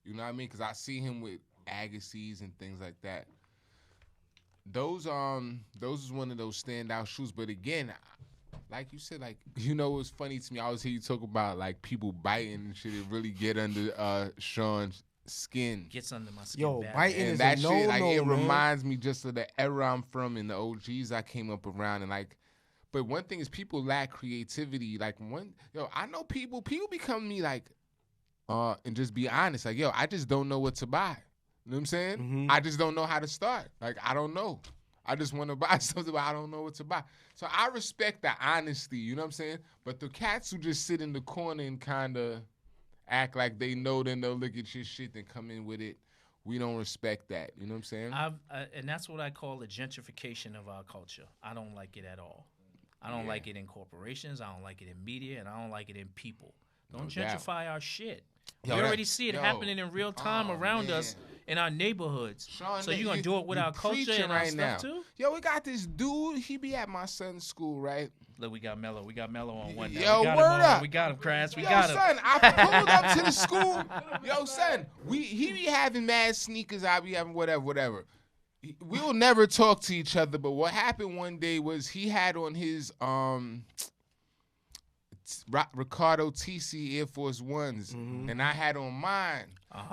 you know what I mean? Because I see him with Agassiz and things like that. Those is one of those standout shoes. But again, like you said, like, you know, what's funny to me, I always hear you talk about like people biting and shit. It really get under Sean's skin. Gets under my skin. Yo, bad. biting And is that a shit, like, it man. reminds me just of the era I'm from and the OGs I came up around. And like, but one thing is people lack creativity. Like, I know people become me like, and just be honest. Like, yo, I just don't know what to buy. You know what I'm saying? Mm-hmm. I just don't know how to start. Like, I don't know. I just want to buy something, but I don't know what to buy. So I respect the honesty, you know what I'm saying? But the cats who just sit in the corner and kind of act like they know, then they'll look at your shit and come in with it. We don't respect that. You know what I'm saying? And that's what I call the gentrification of our culture. I don't like it at all. I don't like it in corporations. I don't like it in media, and I don't like it in people. Don't gentrify our shit. Yo, we already see it happening in real time around us in our neighborhoods. Sean, so you're going to do it with our culture and our stuff too? Yo, we got this dude. He be at my son's school, right? Look, we got Mello. We got Mello on one now. Yo, we got word him on. up. We got him, Krash. We Yo, got him. son, I pulled up to the school. Yo, son, he be having mad sneakers. I be having whatever. We'll never talk to each other, but what happened one day was he had on his Ricardo TC Air Force Ones, and I had on mine.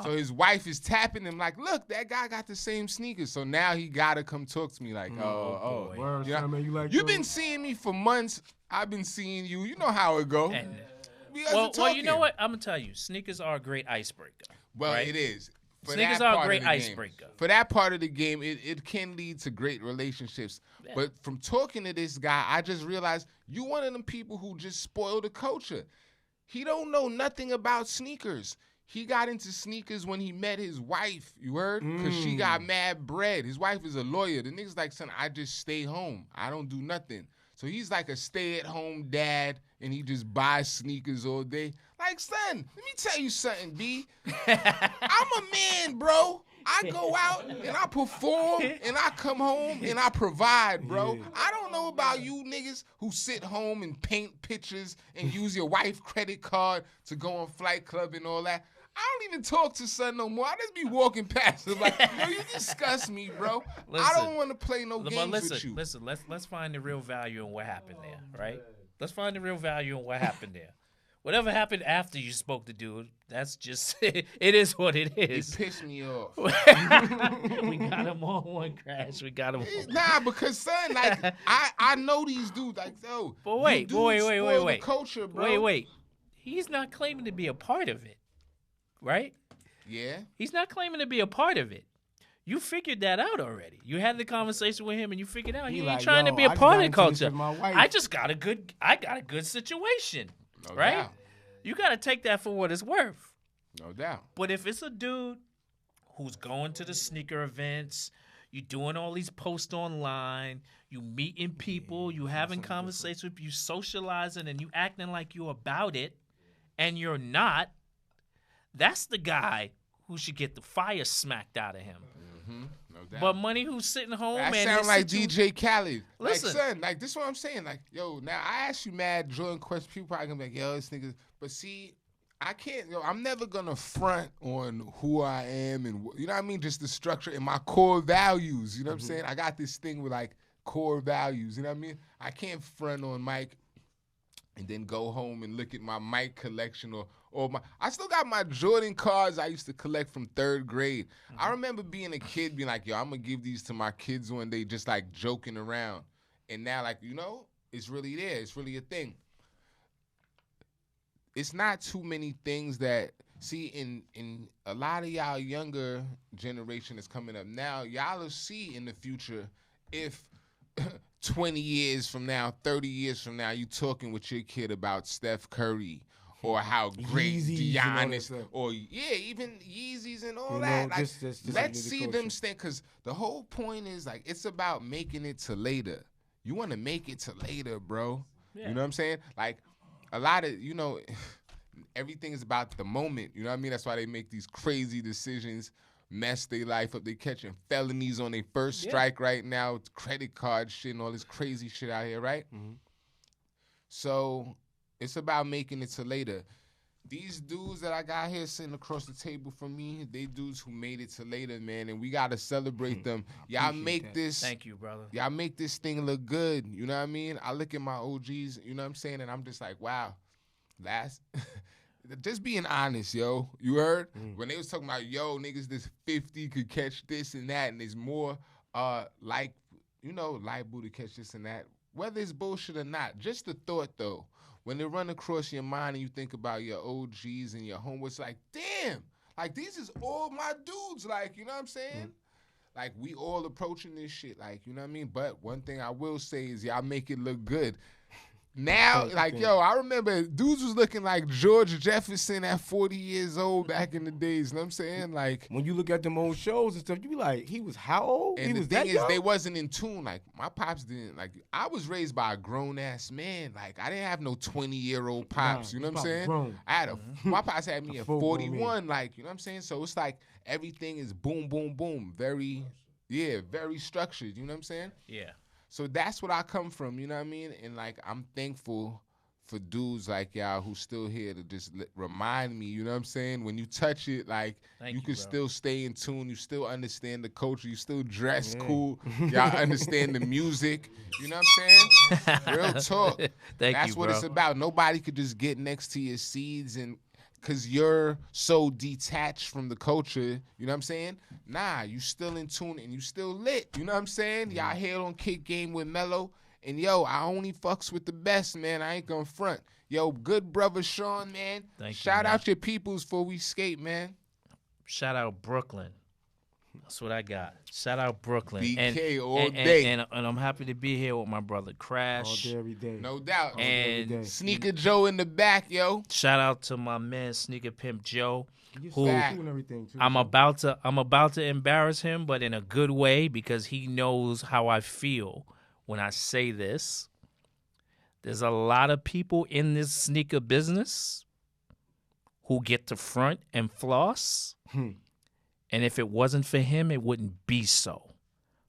So his wife is tapping him like, look, that guy got the same sneakers. So now he got to come talk to me like, Word, yeah. son, man, you like You've those? been seeing me for months. I've been seeing you. You know how it go. Well, you know what? I'm going to tell you, sneakers are a great icebreaker. Well, right? it is. For Sneakers that are a part great of the game. icebreaker. For that part of the game, it can lead to great relationships. Yeah. But from talking to this guy, I just realized you one of them people who just spoil the culture. He don't know nothing about sneakers. He got into sneakers when he met his wife, you heard? Because she got mad bread. His wife is a lawyer. The nigga's like, son, I just stay home. I don't do nothing. So he's like a stay-at-home dad, and he just buys sneakers all day. Like, son, let me tell you something, B. I'm a man, bro. I go out and I perform and I come home and I provide, bro. Yeah. I don't know about you niggas who sit home and paint pictures and use your wife's credit card to go on Flight Club and all that. I don't even talk to son no more. I just be walking past him like, yo, you disgust me, bro. I don't want to play no games with you. Listen, let's find the real value in what happened there, right? Let's find the real value in what happened there. Whatever happened after you spoke to dude, that's just, it is what it is. It pissed me off. We got him on one, Krash. We got him on. Nah, because son, like, I know these dudes, like, yo. But wait. The culture, bro. Wait. He's not claiming to be a part of it, right? Yeah. He's not claiming to be a part of it. You figured that out already. You had the conversation with him, and you figured out he ain't like, trying to be a I just part got of the into this culture. with my wife. I got a good situation, No right? doubt. You got to take that for what it's worth. No doubt. But if it's a dude who's going to the sneaker events, you doing all these posts online, you meeting people, you having conversations with you, socializing, and you acting like you about it, and you're not, that's the guy who should get the fire smacked out of him. Mm-hmm. No doubt. But money who's sitting home That and sound like DJ Khaled. Listen. Like, son, like, this is what I'm saying. Like, yo, now, I ask you mad Jordan questions. People probably gonna be like, yo, this nigga. But see, I can't, yo, I'm never gonna front on who I am and, you know what I mean? Just the structure and my core values. You know what I'm saying? I got this thing with, like, core values. You know what I mean? I can't front on Mike and then go home and look at my Mike collection or my. I still got my Jordan cards I used to collect from 3rd grade. I remember being a kid being like, yo, I'm gonna give these to my kids one day, just like joking around. And now, like, you know, it's really there. It's really a thing. It's not too many things that, see, in a lot of y'all younger generation that's coming up now, y'all will see in the future if 20 years from now, 30 years from now, you talking with your kid about Steph Curry or how great Yeezys and all that Giannis, stuff. or even Yeezys and all You that. know, Like, just let's the see culture. them stand, because the whole point is, like, it's about making it to later. You want to make it to later, bro. Yeah. You know what I'm saying? Like, a lot of, you know, everything is about the moment. You know what I mean? That's why they make these crazy decisions, mess their life up. They catching felonies on their first strike right now, with credit card shit and all this crazy shit out here, right? Mm-hmm. So it's about making it to later. These dudes that I got here sitting across the table from me, they dudes who made it to later, man, and we got to celebrate them. Y'all make that. this. Thank you, brother. Y'all make this thing look good. You know what I mean? I look at my OGs, you know what I'm saying, and I'm just like, wow, just being honest, yo. You heard? When they was talking about, yo, niggas, this 50 could catch this and that, and there's more, like, you know, liable to catch this and that. Whether it's bullshit or not, just the thought, though. When they run across your mind and you think about your OGs and your home, it's like, damn, like, these is all my dudes, like, you know what I'm saying? Like, we all approaching this shit, like, you know what I mean? But one thing I will say is y'all make it look good. Now, like, yo, I remember dudes was looking like George Jefferson at 40 years old back in the days. You know what I'm saying? Like, When you look at them old shows and stuff, you be like, he was how old? and He the was thing that is, young? they wasn't in tune. Like, my pops didn't. Like, I was raised by a grown-ass man. Like, I didn't have no 20-year-old pops. You know what I'm his saying? pops grown. I had my pops had me A at full grown 41. Like, you know what I'm saying? So it's like everything is boom, boom, boom. Very structured. You know what I'm saying? Yeah. So that's what I come from, you know what I mean? And, like, I'm thankful for dudes like y'all who still here to just remind me, you know what I'm saying? When you touch it, like, Thank you you, can bro. still stay in tune. You still understand the culture. You still dress cool. Y'all understand the music. You know what I'm saying? Real talk. Thank That's you, what bro. it's about. Nobody could just get next to your seeds and because you're so detached from the culture, you know what I'm saying? Nah, you still in tune and you still lit. You know what I'm saying? Y'all here on Kick Game with Mello. And, yo, I only fucks with the best, man. I ain't gonna front. Yo, good brother Sean, man. Thank you, Shout man. out your peoples before we skate, man. Shout out Brooklyn. That's what I got. Shout out Brooklyn. BK all day. And I'm happy to be here with my brother all Krash. day, every day. No doubt. And day. Sneaker Joe in the back, yo. shout out to my man Sneaker Pimp Joe. You Who- said too and everything too. I'm about to embarrass him, but in a good way because he knows how I feel when I say this. There's a lot of people in this sneaker business who get to front and floss. And if it wasn't for him, it wouldn't be so.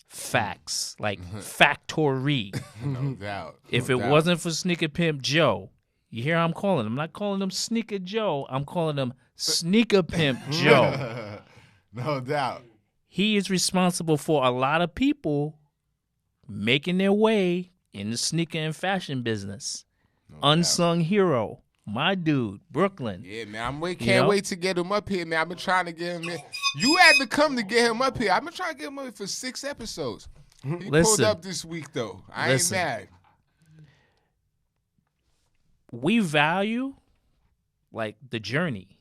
Facts. Like factory. No doubt. If No it doubt. wasn't for Sneaker Pimp Joe, you hear how I'm calling him? I'm not calling him Sneaker Joe. I'm calling him Sneaker Pimp Joe. No doubt. He is responsible for a lot of people making their way in the sneaker and fashion business. No Unsung hero. My dude, Brooklyn. Yeah, man. Can't wait to get him up here, man. I've been trying to get him in. You had to come to get him up here. I've been trying to get him up here for 6 episodes. He pulled Listen. up this week, though. I Listen. ain't mad. We value, like, the journey.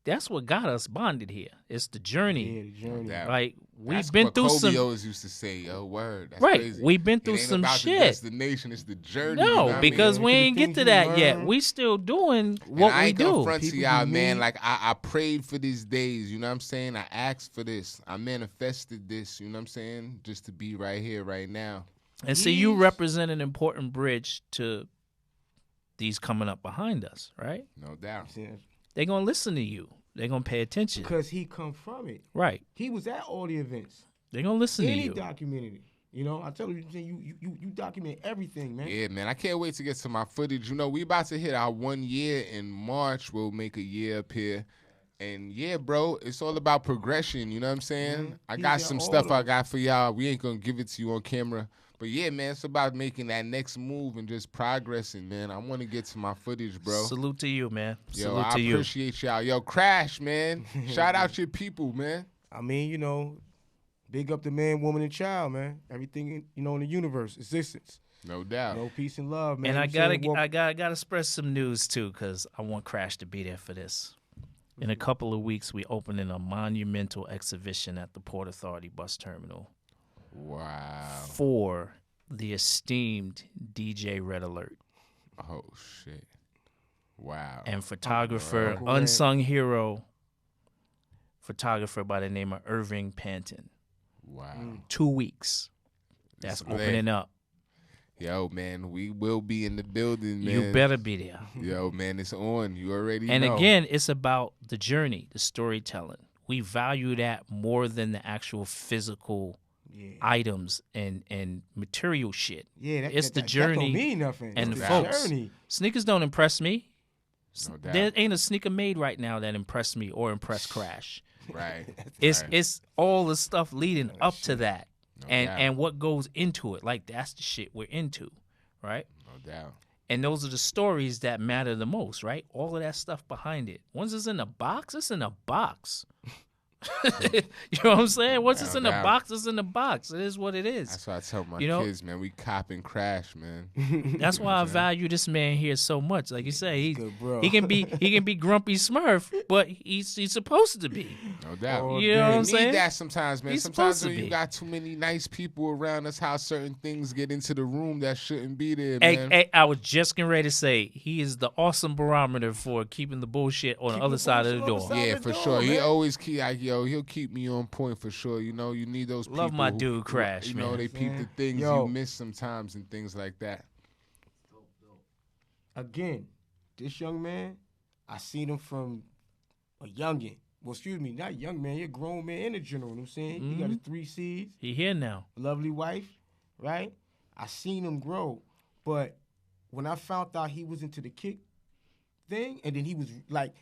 That's what got us bonded here. It's the journey. Yeah, the journey. doubt. Like, we've That's been what through Kobe some. always used to say, yo, word. That's Right. crazy. We've been It through ain't some about the shit. destination, it's the journey. you know No, what I because mean? we The ain't get things to you that yet. learn. We still doing And what I we ain't gonna do. front to People y'all, you man. meet. Like I prayed for these days, you know what I'm saying? I asked for this. I manifested this, you know what I'm saying? Just to be right here, right now. And see, you represent an important bridge to these coming up behind us, right? No doubt. They're going to listen to you. They're going to pay attention. Because he come from it. Right. He was at all the events. They're going to listen to And he you. documented it. You know, I tell you, you document everything, man. Yeah, man. I can't wait to get to my footage. You know, we about to hit our 1 year in March. We'll make a year up here. And yeah, bro, it's all about progression. You know what I'm saying? I He's got your some stuff older. I got for y'all. We ain't gonna give it to you on camera. But yeah, man, it's about making that next move and just progressing, man. I want to get to my footage, bro. Salute to you, man. Yo, Salute I to you. appreciate y'all. Yo, Krash, man. Shout out your people, man. I mean, you know, big up the man, woman, and child, man. Everything, you know, in the universe, existence. No doubt. No peace and love, man. And I You know what I'm saying? gotta spread some news too, because I want Krash to be there for this. In a couple of weeks, we opening a monumental exhibition at the Port Authority bus terminal Wow. for the esteemed DJ Red Alert Oh, shit. Wow. and photographer, Uncle Red. unsung hero, photographer by the name of Irving Panton. Wow. 2 weeks. That's It's lit. opening up. Yo, man, we will be in the building, man. You better be there. Yo, man, it's on. You already And know. again, it's about the journey, the storytelling. We value that more than the actual physical Yeah. items and material shit. Yeah, It's the that journey don't mean nothing. and It's the the folks. journey. Sneakers don't impress me. No doubt. There ain't a sneaker made right now that impressed me or impressed Krash. Right. It's right. it's all the stuff leading up to that, No and doubt. and what goes into it. Like that's the shit we're into, right? No doubt. And those are the stories that matter the most, right? All of that stuff behind it. Once it's in a box, it's in a box. You know what I'm saying? Once it's No in a doubt. box, it's in a box. It is what it is. That's why I tell my You know- kids, man, we copping Krash, man. That's why I value this man here so much. Like you say, Good bro. he can be grumpy Smurf, but he's supposed to be. No doubt. Oh, You know what damn. I'm We saying? need that sometimes, man. He's Sometimes supposed to when you be. got too many nice people around, that's how certain things get into the room that shouldn't be there, Hey, man. hey, I was just getting ready to say he is the awesome barometer for keeping the bullshit on the Keep other the side of the bullshit on door. the side. Yeah, the for door, sure. He man. always keep like, yo, he'll keep me on point for sure. You know, you need those people. Love my who- dude, who, Krash, You know, man. they peep the things Yo. you miss sometimes and things like that. Again, this young man, I seen him from a youngin'. Well, excuse me, not young man, you're a grown man in the general. You know what I'm saying? He got his 3 C's, He here now. lovely wife, right? I seen him grow. But when I found out he was into the kick thing, and then he was like,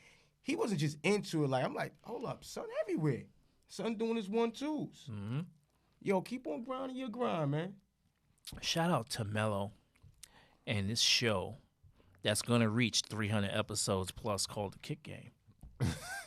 he wasn't just into it. Like, I'm like, hold up, son everywhere. Son doing his 1-2s. Mhm. Yo, keep on grinding your grind, man. Shout out to Mello and this show that's gonna reach 300 episodes plus called The Kick Game.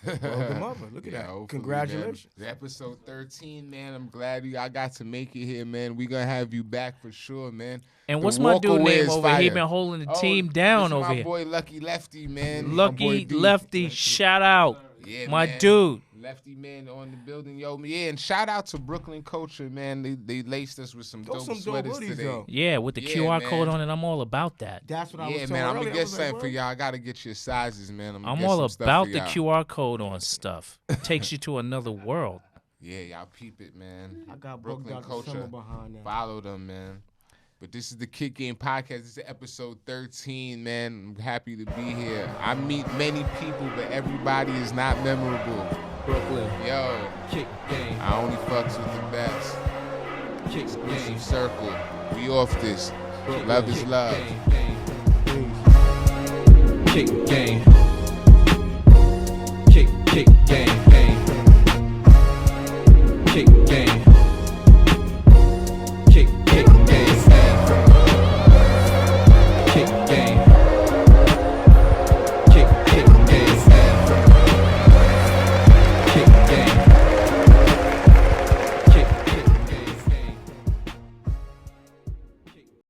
Well, the mother, look at Yeah, that. hopefully, Congratulations. man. Episode 13, man. I'm glad I got to make it here, man. We gonna have you back for sure, man. And The what's my dude walkaway name is over here? He fire. been holding the Oh, team this down is over my here. boy Lucky Lefty, man. My boy Lucky D. Lefty, shout out. Yeah, my man. dude. Lefty man on the building, yo. Yeah, and shout out to Brooklyn Culture, man. They laced us with some Those dope some dope sweaters hoodies, today. though. Yeah, with the Yeah, QR man. code on it, I'm all about that. That's what I was Yeah, told man. I'm earlier. gonna I get was like, something for word? y'all. I gotta get your sizes, man. I'm get all some stuff about for the y'all. QR code on stuff. It takes you to another world. Yeah, y'all peep it, man. I got Brooklyn Brooklyn Dr. Summer Culture. behind that. Follow them, man. But this is the Kick Game Podcast. This is episode 13, man. I'm happy to be here. I meet many people, but everybody is not memorable. Brooklyn. Yo, Kick game. I only fucks with the best. Kick Exclusive game. circle. We off this. Brooklyn. Love is Kick love. game. Kick game. Kick game.